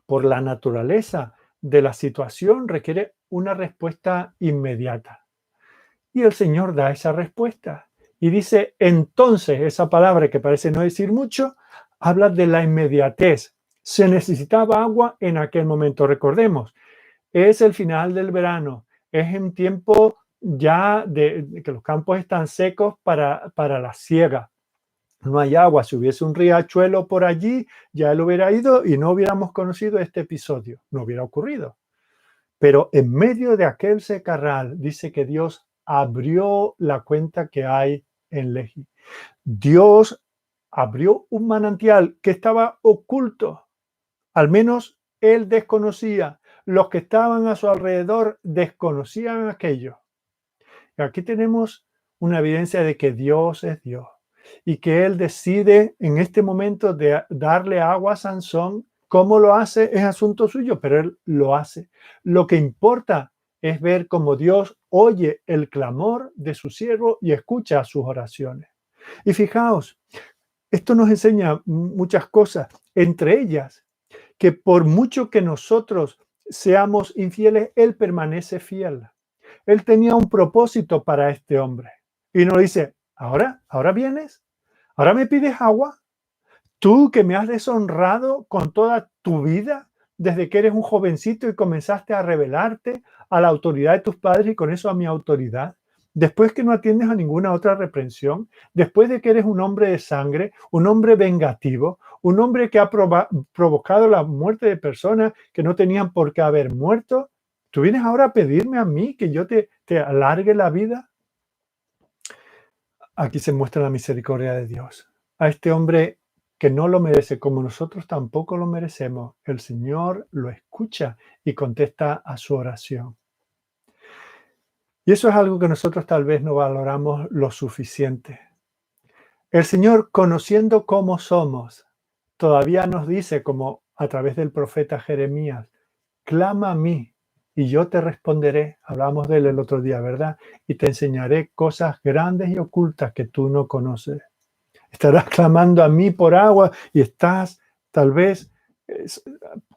por la naturaleza de la situación, requiere una respuesta inmediata. Y el Señor da esa respuesta. Y dice, entonces, esa palabra que parece no decir mucho, habla de la inmediatez. Se necesitaba agua en aquel momento. Recordemos, es el final del verano, es en tiempo ya de que los campos están secos para la siega. No hay agua. Si hubiese un riachuelo por allí, ya él hubiera ido y no hubiéramos conocido este episodio. No hubiera ocurrido. Pero en medio de aquel secarral, dice que Dios abrió la cuenta que hay en Lehi. Dios abrió un manantial que estaba oculto. Al menos él desconocía. Los que estaban a su alrededor desconocían aquello. Y aquí tenemos una evidencia de que Dios es Dios y que Él decide en este momento de darle agua a Sansón. Cómo lo hace es asunto suyo, pero Él lo hace. Lo que importa es ver cómo Dios oye el clamor de su siervo y escucha sus oraciones. Y fijaos, esto nos enseña muchas cosas, entre ellas que por mucho que nosotros seamos infieles, Él permanece fiel. Él tenía un propósito para este hombre. Y nos dice, ahora vienes, ahora me pides agua, tú que me has deshonrado con toda tu vida, desde que eres un jovencito y comenzaste a rebelarte a la autoridad de tus padres y con eso a mi autoridad. Después que no atiendes a ninguna otra reprensión, después de que eres un hombre de sangre, un hombre vengativo, un hombre que ha provocado la muerte de personas que no tenían por qué haber muerto, ¿tú vienes ahora a pedirme a mí que yo te alargue la vida? Aquí se muestra la misericordia de Dios. A este hombre que no lo merece, como nosotros tampoco lo merecemos, el Señor lo escucha y contesta a su oración. Y eso es algo que nosotros tal vez no valoramos lo suficiente. El Señor, conociendo cómo somos, todavía nos dice, como a través del profeta Jeremías, clama a mí y yo te responderé. Hablamos de él el otro día, ¿verdad? Y te enseñaré cosas grandes y ocultas que tú no conoces. Estarás clamando a mí por agua y estás tal vez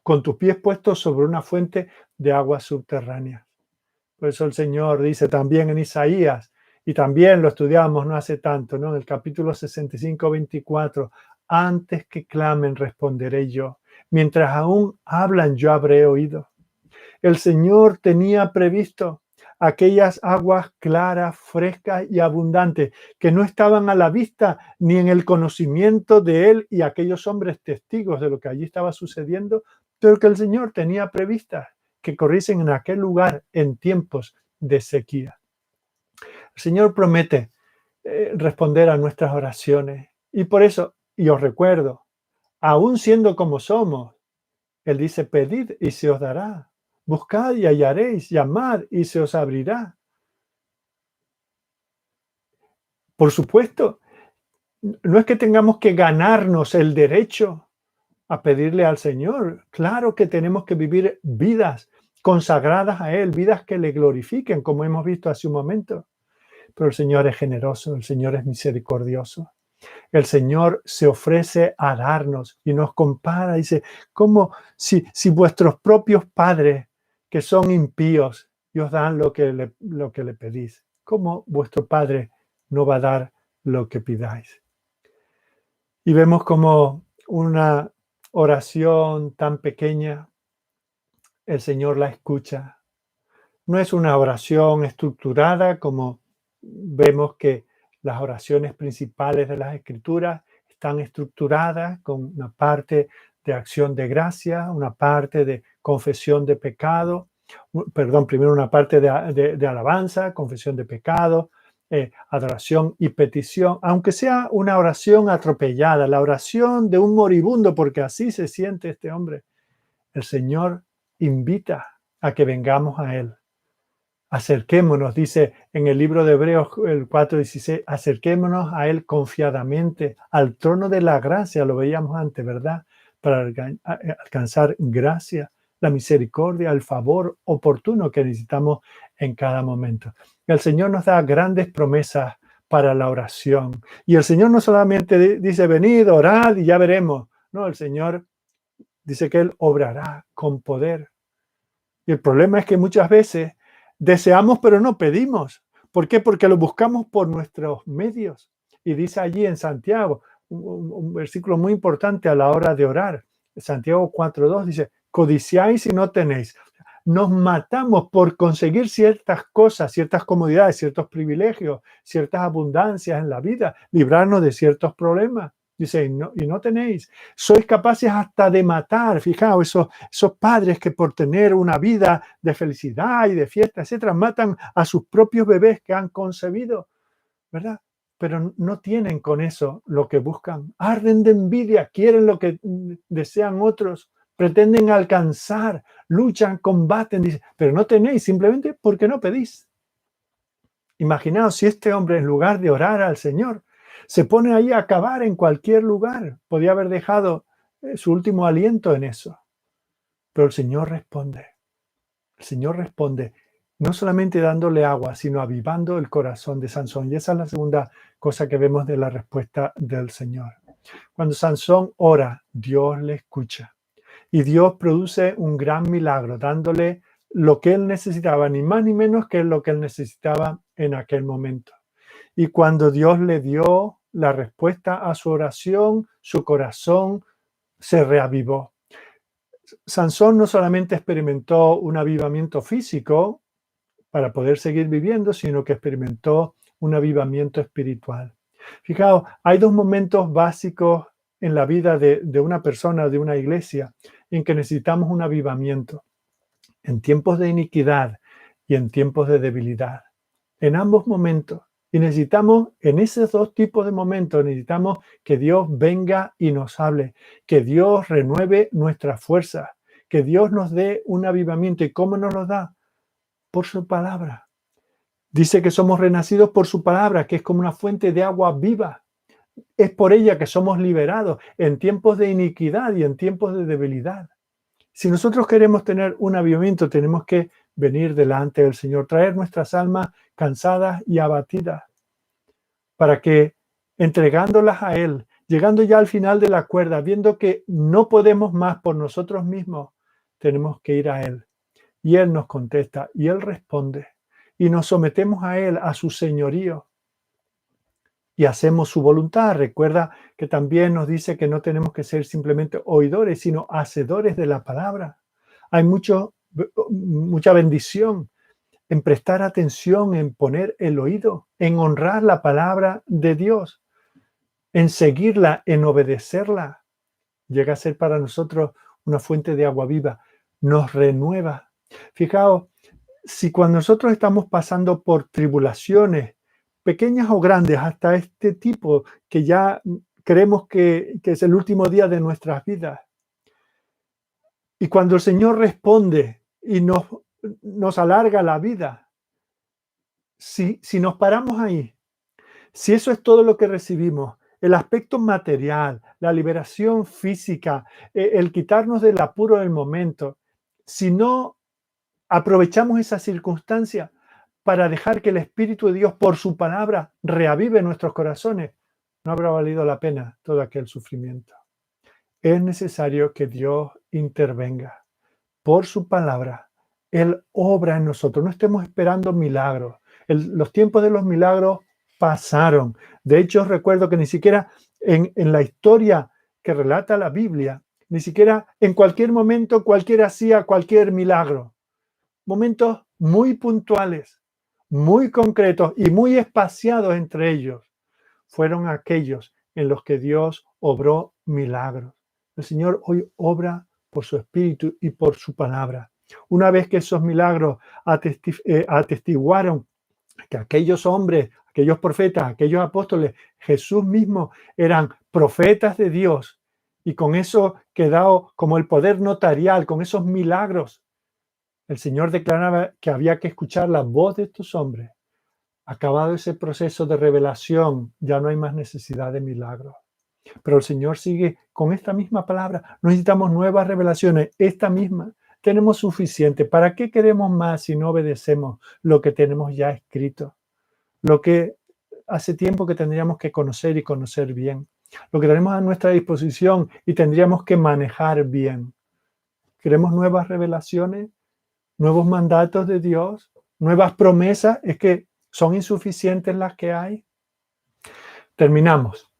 con tus pies puestos sobre una fuente de agua subterránea. Por eso el Señor dice también en Isaías, y también lo estudiamos no hace tanto, ¿no? En el capítulo 65, 24, antes que clamen responderé yo. Mientras aún hablan, yo habré oído. El Señor tenía previsto aquellas aguas claras, frescas y abundantes que no estaban a la vista ni en el conocimiento de Él y aquellos hombres testigos de lo que allí estaba sucediendo, pero que el Señor tenía previstas que corriesen en aquel lugar en tiempos de sequía. El Señor promete responder a nuestras oraciones y por eso, y os recuerdo, aún siendo como somos, Él dice, pedid y se os dará. Buscad y hallaréis, llamad y se os abrirá. Por supuesto, no es que tengamos que ganarnos el derecho a pedirle al Señor. Claro que tenemos que vivir vidas consagradas a Él, vidas que le glorifiquen, como hemos visto hace un momento. Pero el Señor es generoso, el Señor es misericordioso. El Señor se ofrece a darnos y nos compara, dice, como si vuestros propios padres, que son impíos, y os dan lo que le pedís, ¿cómo vuestro Padre no va a dar lo que pidáis? Y vemos como una oración tan pequeña, el Señor la escucha. No es una oración estructurada como vemos que las oraciones principales de las Escrituras están estructuradas con una parte de acción de gracia, una parte de confesión de pecado, primero una parte de alabanza, confesión de pecado, adoración y petición, aunque sea una oración atropellada, la oración de un moribundo, porque así se siente este hombre. El Señor invita a que vengamos a Él. Acerquémonos, dice en el libro de Hebreos, el 4:16, acerquémonos a Él confiadamente, al trono de la gracia, lo veíamos antes, ¿verdad? Para alcanzar gracia, la misericordia, el favor oportuno que necesitamos en cada momento. El Señor nos da grandes promesas para la oración. Y el Señor no solamente dice, venid, orad y ya veremos. No, el Señor dice que Él obrará con poder. Y el problema es que muchas veces deseamos pero no pedimos. ¿Por qué? Porque lo buscamos por nuestros medios. Y dice allí en Santiago, un versículo muy importante a la hora de orar. Santiago 4:2 dice, codiciáis y no tenéis. Nos matamos por conseguir ciertas cosas, ciertas comodidades, ciertos privilegios, ciertas abundancias en la vida, librarnos de ciertos problemas. Dice, y no tenéis. Sois capaces hasta de matar. Fijaos, esos padres que por tener una vida de felicidad y de fiesta, etcétera, matan a sus propios bebés que han concebido, ¿verdad? Pero no tienen con eso lo que buscan. Arden de envidia, quieren lo que desean otros, pretenden alcanzar, luchan, combaten, dice, pero no tenéis simplemente porque no pedís. Imaginaos si este hombre, en lugar de orar al Señor, se pone ahí a cavar en cualquier lugar. Podía haber dejado su último aliento en eso. Pero el Señor responde. El Señor responde, no solamente dándole agua, sino avivando el corazón de Sansón. Y esa es la segunda cosa que vemos de la respuesta del Señor. Cuando Sansón ora, Dios le escucha. Y Dios produce un gran milagro, dándole lo que él necesitaba, ni más ni menos que lo que él necesitaba en aquel momento. Y cuando Dios le dio la respuesta a su oración, su corazón se reavivó. Sansón no solamente experimentó un avivamiento físico para poder seguir viviendo, sino que experimentó un avivamiento espiritual. Fijaos, hay dos momentos básicos en la vida de una persona, de una iglesia, en que necesitamos un avivamiento. En tiempos de iniquidad y en tiempos de debilidad. En ambos momentos. Y necesitamos, en esos dos tipos de momentos, necesitamos que Dios venga y nos hable, que Dios renueve nuestras fuerzas, que Dios nos dé un avivamiento. ¿Y cómo nos lo da? Por su palabra. Dice que somos renacidos por su palabra, que es como una fuente de agua viva. Es por ella que somos liberados en tiempos de iniquidad y en tiempos de debilidad. Si nosotros queremos tener un avivamiento, tenemos que venir delante del Señor, traer nuestras almas cansadas y abatidas, para que entregándolas a Él, llegando ya al final de la cuerda, viendo que no podemos más por nosotros mismos, tenemos que ir a Él. Y Él nos contesta y Él responde. Y nos sometemos a Él, a su señorío. Y hacemos su voluntad. Recuerda que también nos dice que no tenemos que ser simplemente oidores, sino hacedores de la palabra. Hay mucha bendición en prestar atención, en poner el oído, en honrar la palabra de Dios, en seguirla, en obedecerla. Llega a ser para nosotros una fuente de agua viva. Nos renueva. Fijaos, si cuando nosotros estamos pasando por tribulaciones, pequeñas o grandes, hasta este tipo que ya creemos que es el último día de nuestras vidas, y cuando el Señor responde y nos alarga la vida, si nos paramos ahí, si eso es todo lo que recibimos, el aspecto material, la liberación física, el quitarnos del apuro del momento, si no aprovechamos esa circunstancia para dejar que el Espíritu de Dios, por su palabra, reavive nuestros corazones, no habrá valido la pena todo aquel sufrimiento. Es necesario que Dios intervenga. Por su palabra, Él obra en nosotros. No estemos esperando milagros. Los tiempos de los milagros pasaron. De hecho, recuerdo que ni siquiera en la historia que relata la Biblia, ni siquiera en cualquier momento cualquiera hacía cualquier milagro. Momentos muy puntuales, muy concretos y muy espaciados entre ellos fueron aquellos en los que Dios obró milagros. El Señor hoy obra por su Espíritu y por su palabra. Una vez que esos milagros atestiguaron que aquellos hombres, aquellos profetas, aquellos apóstoles, Jesús mismo eran profetas de Dios, y con eso quedó como el poder notarial, con esos milagros, el Señor declaraba que había que escuchar la voz de estos hombres. Acabado ese proceso de revelación, ya no hay más necesidad de milagros. Pero el Señor sigue con esta misma palabra. No necesitamos nuevas revelaciones, esta misma. Tenemos suficiente. ¿Para qué queremos más si no obedecemos lo que tenemos ya escrito? Lo que hace tiempo que tendríamos que conocer y conocer bien. Lo que tenemos a nuestra disposición y tendríamos que manejar bien. ¿Queremos nuevas revelaciones? ¿Nuevos mandatos de Dios? ¿Nuevas promesas? ¿Es que son insuficientes las que hay? Terminamos.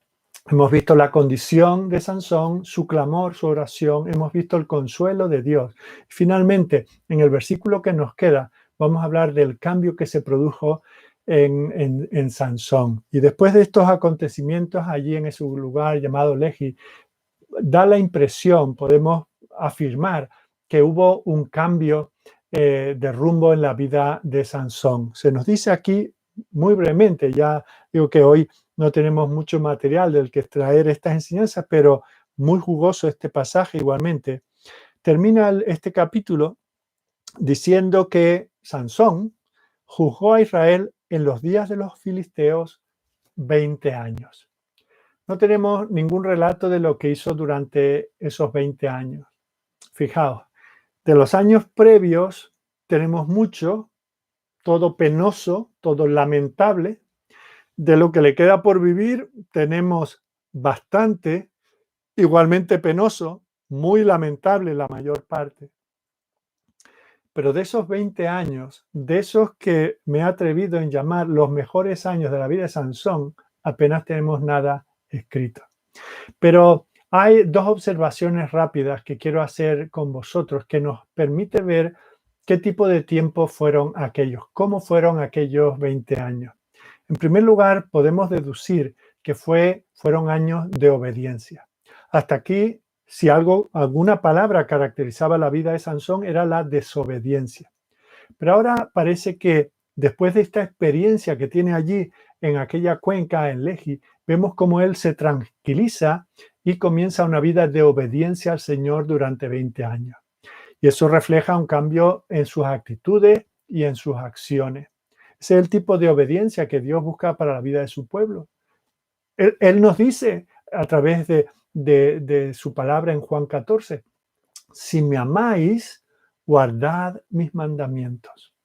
Hemos visto la condición de Sansón, su clamor, su oración. Hemos visto el consuelo de Dios. Finalmente, en el versículo que nos queda, vamos a hablar del cambio que se produjo en Sansón. Y después de estos acontecimientos allí en ese lugar llamado Lehi, da la impresión, podemos afirmar, que hubo un cambio de rumbo en la vida de Sansón. Se nos dice aquí muy brevemente, ya digo que hoy no tenemos mucho material del que extraer estas enseñanzas, pero muy jugoso este pasaje igualmente. termina este capítulo diciendo que Sansón juzgó a Israel en los días de los filisteos 20 años. No tenemos ningún relato de lo que hizo durante esos 20 años. Fijaos, de los años previos tenemos mucho, todo penoso, todo lamentable. De lo que le queda por vivir tenemos bastante, igualmente penoso, muy lamentable la mayor parte. Pero de esos 20 años, de esos que me he atrevido en llamar los mejores años de la vida de Sansón, apenas tenemos nada escrito. Pero hay dos observaciones rápidas que quiero hacer con vosotros que nos permite ver qué tipo de tiempo fueron aquellos, cómo fueron aquellos 20 años. En primer lugar, podemos deducir que fueron años de obediencia. Hasta aquí, si alguna palabra caracterizaba la vida de Sansón, era la desobediencia. Pero ahora parece que después de esta experiencia que tiene allí en aquella cuenca, en Lehi, vemos cómo él se tranquiliza y comienza una vida de obediencia al Señor durante 20 años. Y eso refleja un cambio en sus actitudes y en sus acciones. Ese es el tipo de obediencia que Dios busca para la vida de su pueblo. Él nos dice a través de su palabra en Juan 14, si me amáis, guardad mis mandamientos.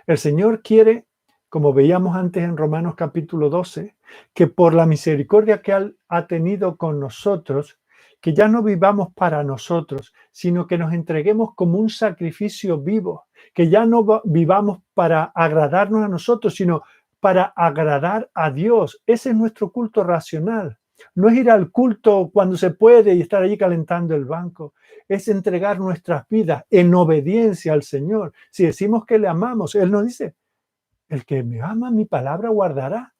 El Señor quiere, como veíamos antes en Romanos capítulo 12, que por la misericordia que Él ha tenido con nosotros, que ya no vivamos para nosotros, sino que nos entreguemos como un sacrificio vivo, que ya no vivamos para agradarnos a nosotros, sino para agradar a Dios. Ese es nuestro culto racional. No es ir al culto cuando se puede y estar allí calentando el banco. Es entregar nuestras vidas en obediencia al Señor. Si decimos que le amamos, Él nos dice, el que me ama, mi palabra guardará.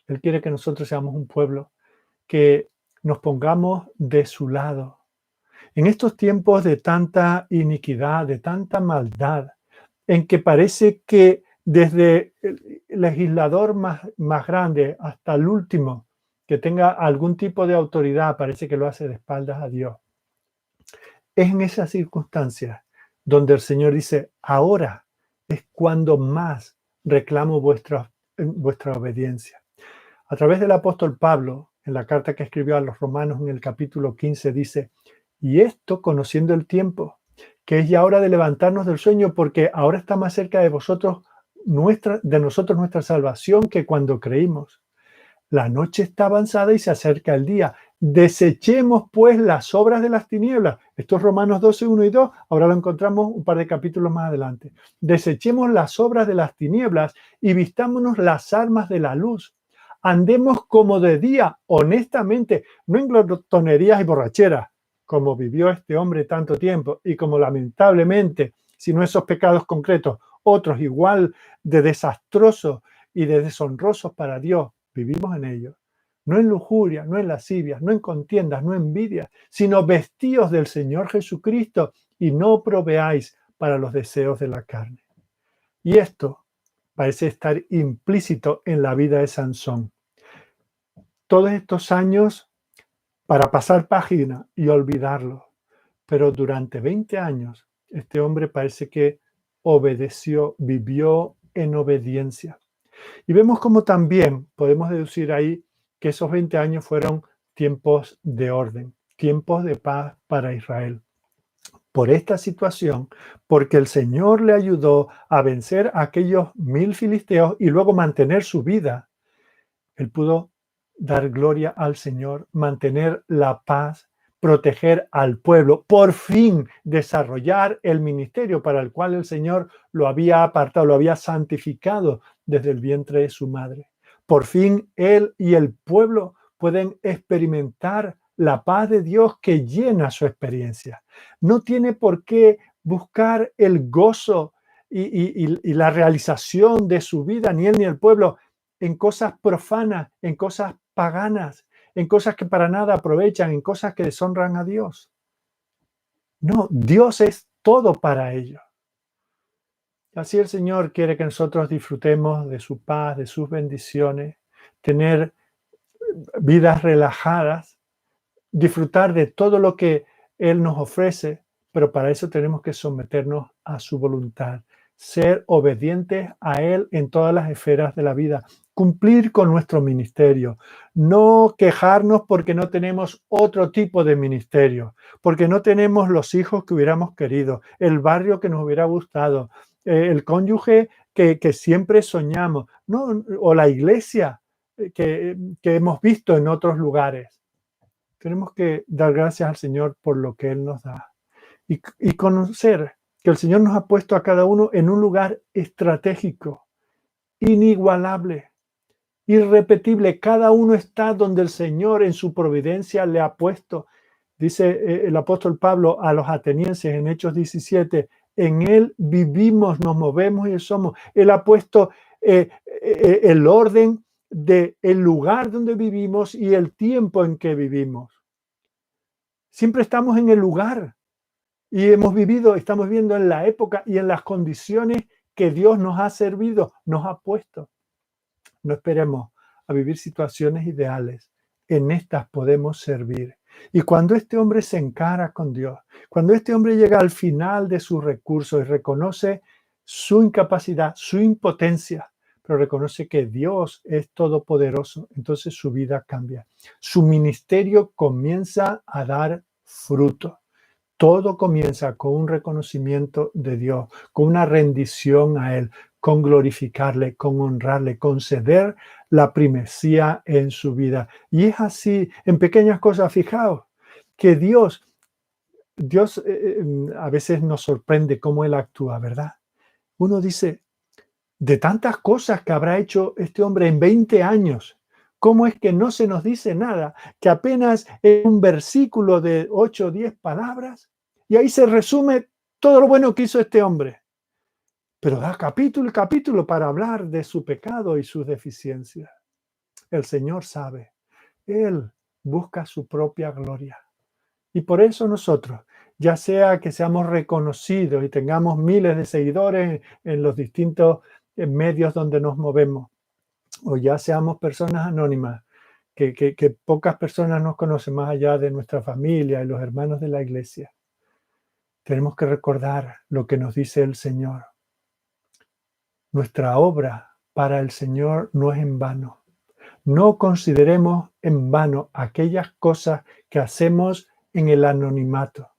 Él quiere que nosotros seamos un pueblo que nos pongamos de su lado. En estos tiempos de tanta iniquidad, de tanta maldad, en que parece que desde el legislador más grande hasta el último que tenga algún tipo de autoridad, parece que lo hace de espaldas a Dios. Es en esas circunstancias donde el Señor dice, ahora es cuando más reclamo vuestra obediencia. A través del apóstol Pablo, en la carta que escribió a los romanos en el capítulo 15, dice, y esto conociendo el tiempo, que es ya hora de levantarnos del sueño, porque ahora está más cerca de nosotros nuestra salvación que cuando creímos. La noche está avanzada y se acerca el día. Desechemos pues las obras de las tinieblas. Esto es Romanos 12, 1 y 2. Ahora lo encontramos un par de capítulos más adelante. Desechemos las obras de las tinieblas y vistámonos las armas de la luz. Andemos como de día, honestamente, no en glotonerías y borracheras, como vivió este hombre tanto tiempo y como lamentablemente, si no esos pecados concretos, otros igual de desastrosos y de deshonrosos para Dios, vivimos en ellos. No en lujuria, no en lascivias, no en contiendas, no en envidias, sino vestíos del Señor Jesucristo y no proveáis para los deseos de la carne. Y esto parece estar implícito en la vida de Sansón. Todos estos años para pasar página y olvidarlo. Pero durante 20 años, este hombre parece que obedeció, vivió en obediencia. Y vemos como también podemos deducir ahí que esos 20 años fueron tiempos de orden, tiempos de paz para Israel. Por esta situación, porque el Señor le ayudó a vencer a aquellos 1000 filisteos y luego mantener su vida, él pudo dar gloria al Señor, mantener la paz, proteger al pueblo, por fin desarrollar el ministerio para el cual el Señor lo había apartado, lo había santificado desde el vientre de su madre. Por fin él y el pueblo pueden experimentar la paz de Dios que llena su experiencia. No tiene por qué buscar el gozo y la realización de su vida, ni él ni el pueblo, en cosas profanas, en cosas paganas, en cosas que para nada aprovechan, en cosas que deshonran a Dios. No, Dios es todo para ellos. Así el Señor quiere que nosotros disfrutemos de su paz, de sus bendiciones, tener vidas relajadas, disfrutar de todo lo que Él nos ofrece, pero para eso tenemos que someternos a su voluntad, ser obedientes a Él en todas las esferas de la vida, cumplir con nuestro ministerio, no quejarnos porque no tenemos otro tipo de ministerio, porque no tenemos los hijos que hubiéramos querido, el barrio que nos hubiera gustado, el cónyuge que siempre soñamos, no, o la iglesia que hemos visto en otros lugares. Tenemos que dar gracias al Señor por lo que Él nos da y conocer que el Señor nos ha puesto a cada uno en un lugar estratégico, inigualable, irrepetible. Cada uno está donde el Señor en su providencia le ha puesto. Dice el apóstol Pablo a los atenienses en Hechos 17, en Él vivimos, nos movemos y somos. Él ha puesto el orden del lugar donde vivimos y el tiempo en que vivimos. Siempre estamos en el lugar y estamos viviendo en la época y en las condiciones que Dios nos ha servido, nos ha puesto. No esperemos a vivir situaciones ideales. En estas podemos servir. Y cuando este hombre se encara con Dios, cuando este hombre llega al final de sus recursos y reconoce su incapacidad, su impotencia, pero reconoce que Dios es todopoderoso, entonces su vida cambia. Su ministerio comienza a dar fruto. Todo comienza con un reconocimiento de Dios, con una rendición a Él, con glorificarle, con honrarle, con ceder la primacía en su vida. Y es así, en pequeñas cosas, fijaos, que Dios a veces nos sorprende cómo Él actúa, ¿verdad? Uno dice, de tantas cosas que habrá hecho este hombre en 20 años, ¿cómo es que no se nos dice nada? Que apenas es un versículo de 8 o 10 palabras y ahí se resume todo lo bueno que hizo este hombre. Pero da capítulo y capítulo para hablar de su pecado y sus deficiencias. El Señor sabe. Él busca su propia gloria. Y por eso nosotros, ya sea que seamos reconocidos y tengamos miles de seguidores en los distintos medios donde nos movemos, o ya seamos personas anónimas, que pocas personas nos conocen más allá de nuestra familia y los hermanos de la iglesia, tenemos que recordar lo que nos dice el Señor. Nuestra obra para el Señor no es en vano. No consideremos en vano aquellas cosas que hacemos en el anonimato.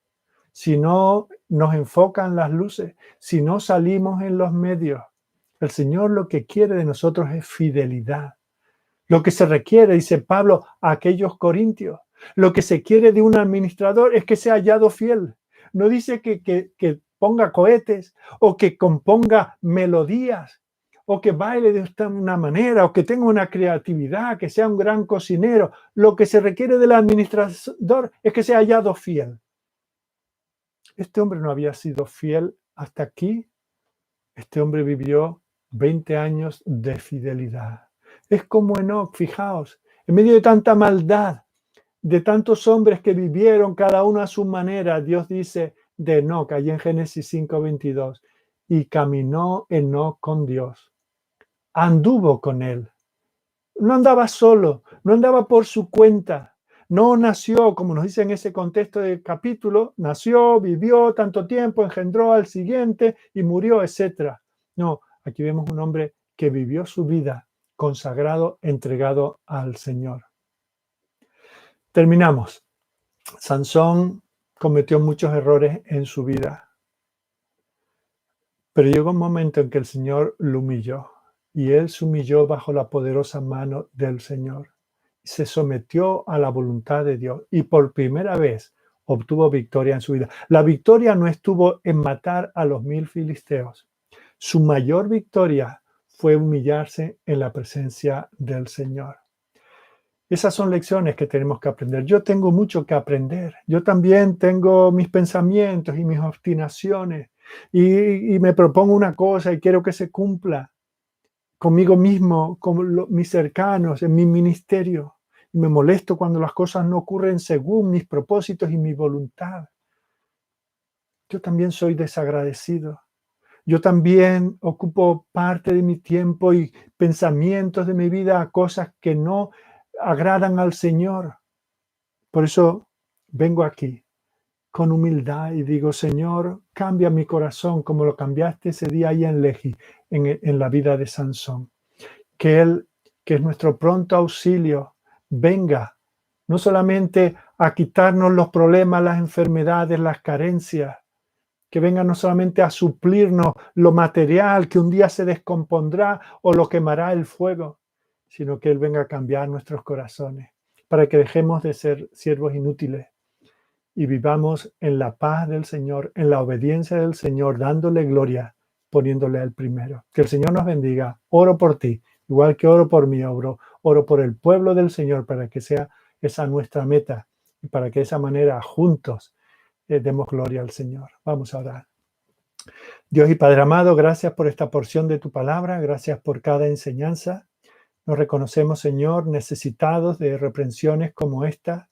Si no nos enfocan las luces, si no salimos en los medios, el Señor lo que quiere de nosotros es fidelidad. Lo que se requiere, dice Pablo a aquellos corintios, lo que se quiere de un administrador es que sea hallado fiel. No dice que ponga cohetes o que componga melodías o que baile de una manera o que tenga una creatividad, que sea un gran cocinero. Lo que se requiere del administrador es que sea hallado fiel. Este hombre no había sido fiel hasta aquí. Este hombre vivió 20 años de fidelidad. Es como Enoc, fijaos, en medio de tanta maldad, de tantos hombres que vivieron cada uno a su manera, Dios dice de Enoc, allí en Génesis 5:22, y caminó Enoc con Dios, anduvo con él, no andaba solo, no andaba por su cuenta, no nació, como nos dice en ese contexto del capítulo, nació, vivió tanto tiempo, engendró al siguiente y murió, etc. No, aquí vemos un hombre que vivió su vida consagrado, entregado al Señor. Terminamos. Sansón cometió muchos errores en su vida, pero llegó un momento en que el Señor lo humilló y él se humilló bajo la poderosa mano del Señor. Se sometió a la voluntad de Dios y por primera vez obtuvo victoria en su vida. La victoria no estuvo en matar a los 1000 filisteos. Su mayor victoria fue humillarse en la presencia del Señor. Esas son lecciones que tenemos que aprender. Yo tengo mucho que aprender. Yo también tengo mis pensamientos y mis obstinaciones y me propongo una cosa y quiero que se cumpla conmigo mismo, con mis cercanos, en mi ministerio. Y me molesto cuando las cosas no ocurren según mis propósitos y mi voluntad. Yo también soy desagradecido. Yo también ocupo parte de mi tiempo y pensamientos de mi vida a cosas que no agradan al Señor. Por eso vengo aquí con humildad y digo, Señor, cambia mi corazón como lo cambiaste ese día ahí en Lehi, en la vida de Sansón. Que Él, que es nuestro pronto auxilio, venga no solamente a quitarnos los problemas, las enfermedades, las carencias, que venga no solamente a suplirnos lo material que un día se descompondrá o lo quemará el fuego, sino que Él venga a cambiar nuestros corazones para que dejemos de ser siervos inútiles y vivamos en la paz del Señor, en la obediencia del Señor, dándole gloria, poniéndole al primero. Que el Señor nos bendiga. Oro por ti, igual que oro por mí, oro por el pueblo del Señor para que sea esa nuestra meta y para que de esa manera juntos demos gloria al Señor. Vamos a orar. Dios y Padre amado, gracias por esta porción de tu palabra, gracias por cada enseñanza. Nos reconocemos, Señor, necesitados de reprensiones como esta,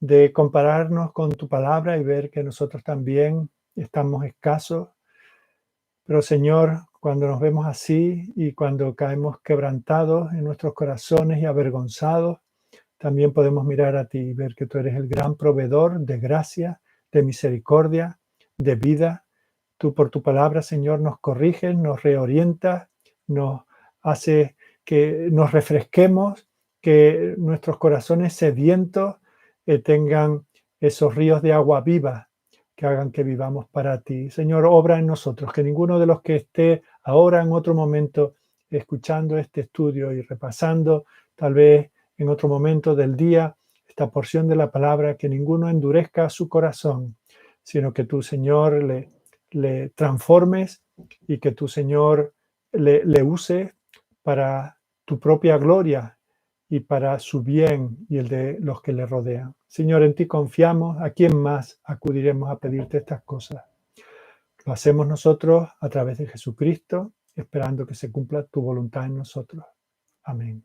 de compararnos con tu palabra y ver que nosotros también estamos escasos. Pero, Señor, cuando nos vemos así y cuando caemos quebrantados en nuestros corazones y avergonzados, también podemos mirar a ti y ver que tú eres el gran proveedor de gracia, de misericordia, de vida. Tú por tu palabra, Señor, nos corriges, nos reorientas, nos hace que nos refresquemos, que nuestros corazones sedientos tengan esos ríos de agua viva que hagan que vivamos para ti. Señor, obra en nosotros, que ninguno de los que esté ahora en otro momento escuchando este estudio y repasando tal vez en otro momento del día esta porción de la palabra, que ninguno endurezca su corazón, sino que tú, Señor, le transformes y que tu Señor le use para tu propia gloria y para su bien y el de los que le rodean. Señor, en ti confiamos. ¿A quién más acudiremos a pedirte estas cosas? Lo hacemos nosotros a través de Jesucristo, esperando que se cumpla tu voluntad en nosotros. Amén.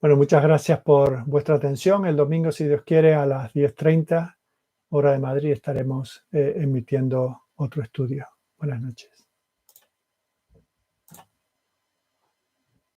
Bueno, muchas gracias por vuestra atención. El domingo, si Dios quiere, a las 10:30, hora de Madrid, estaremos emitiendo otro estudio. Buenas noches.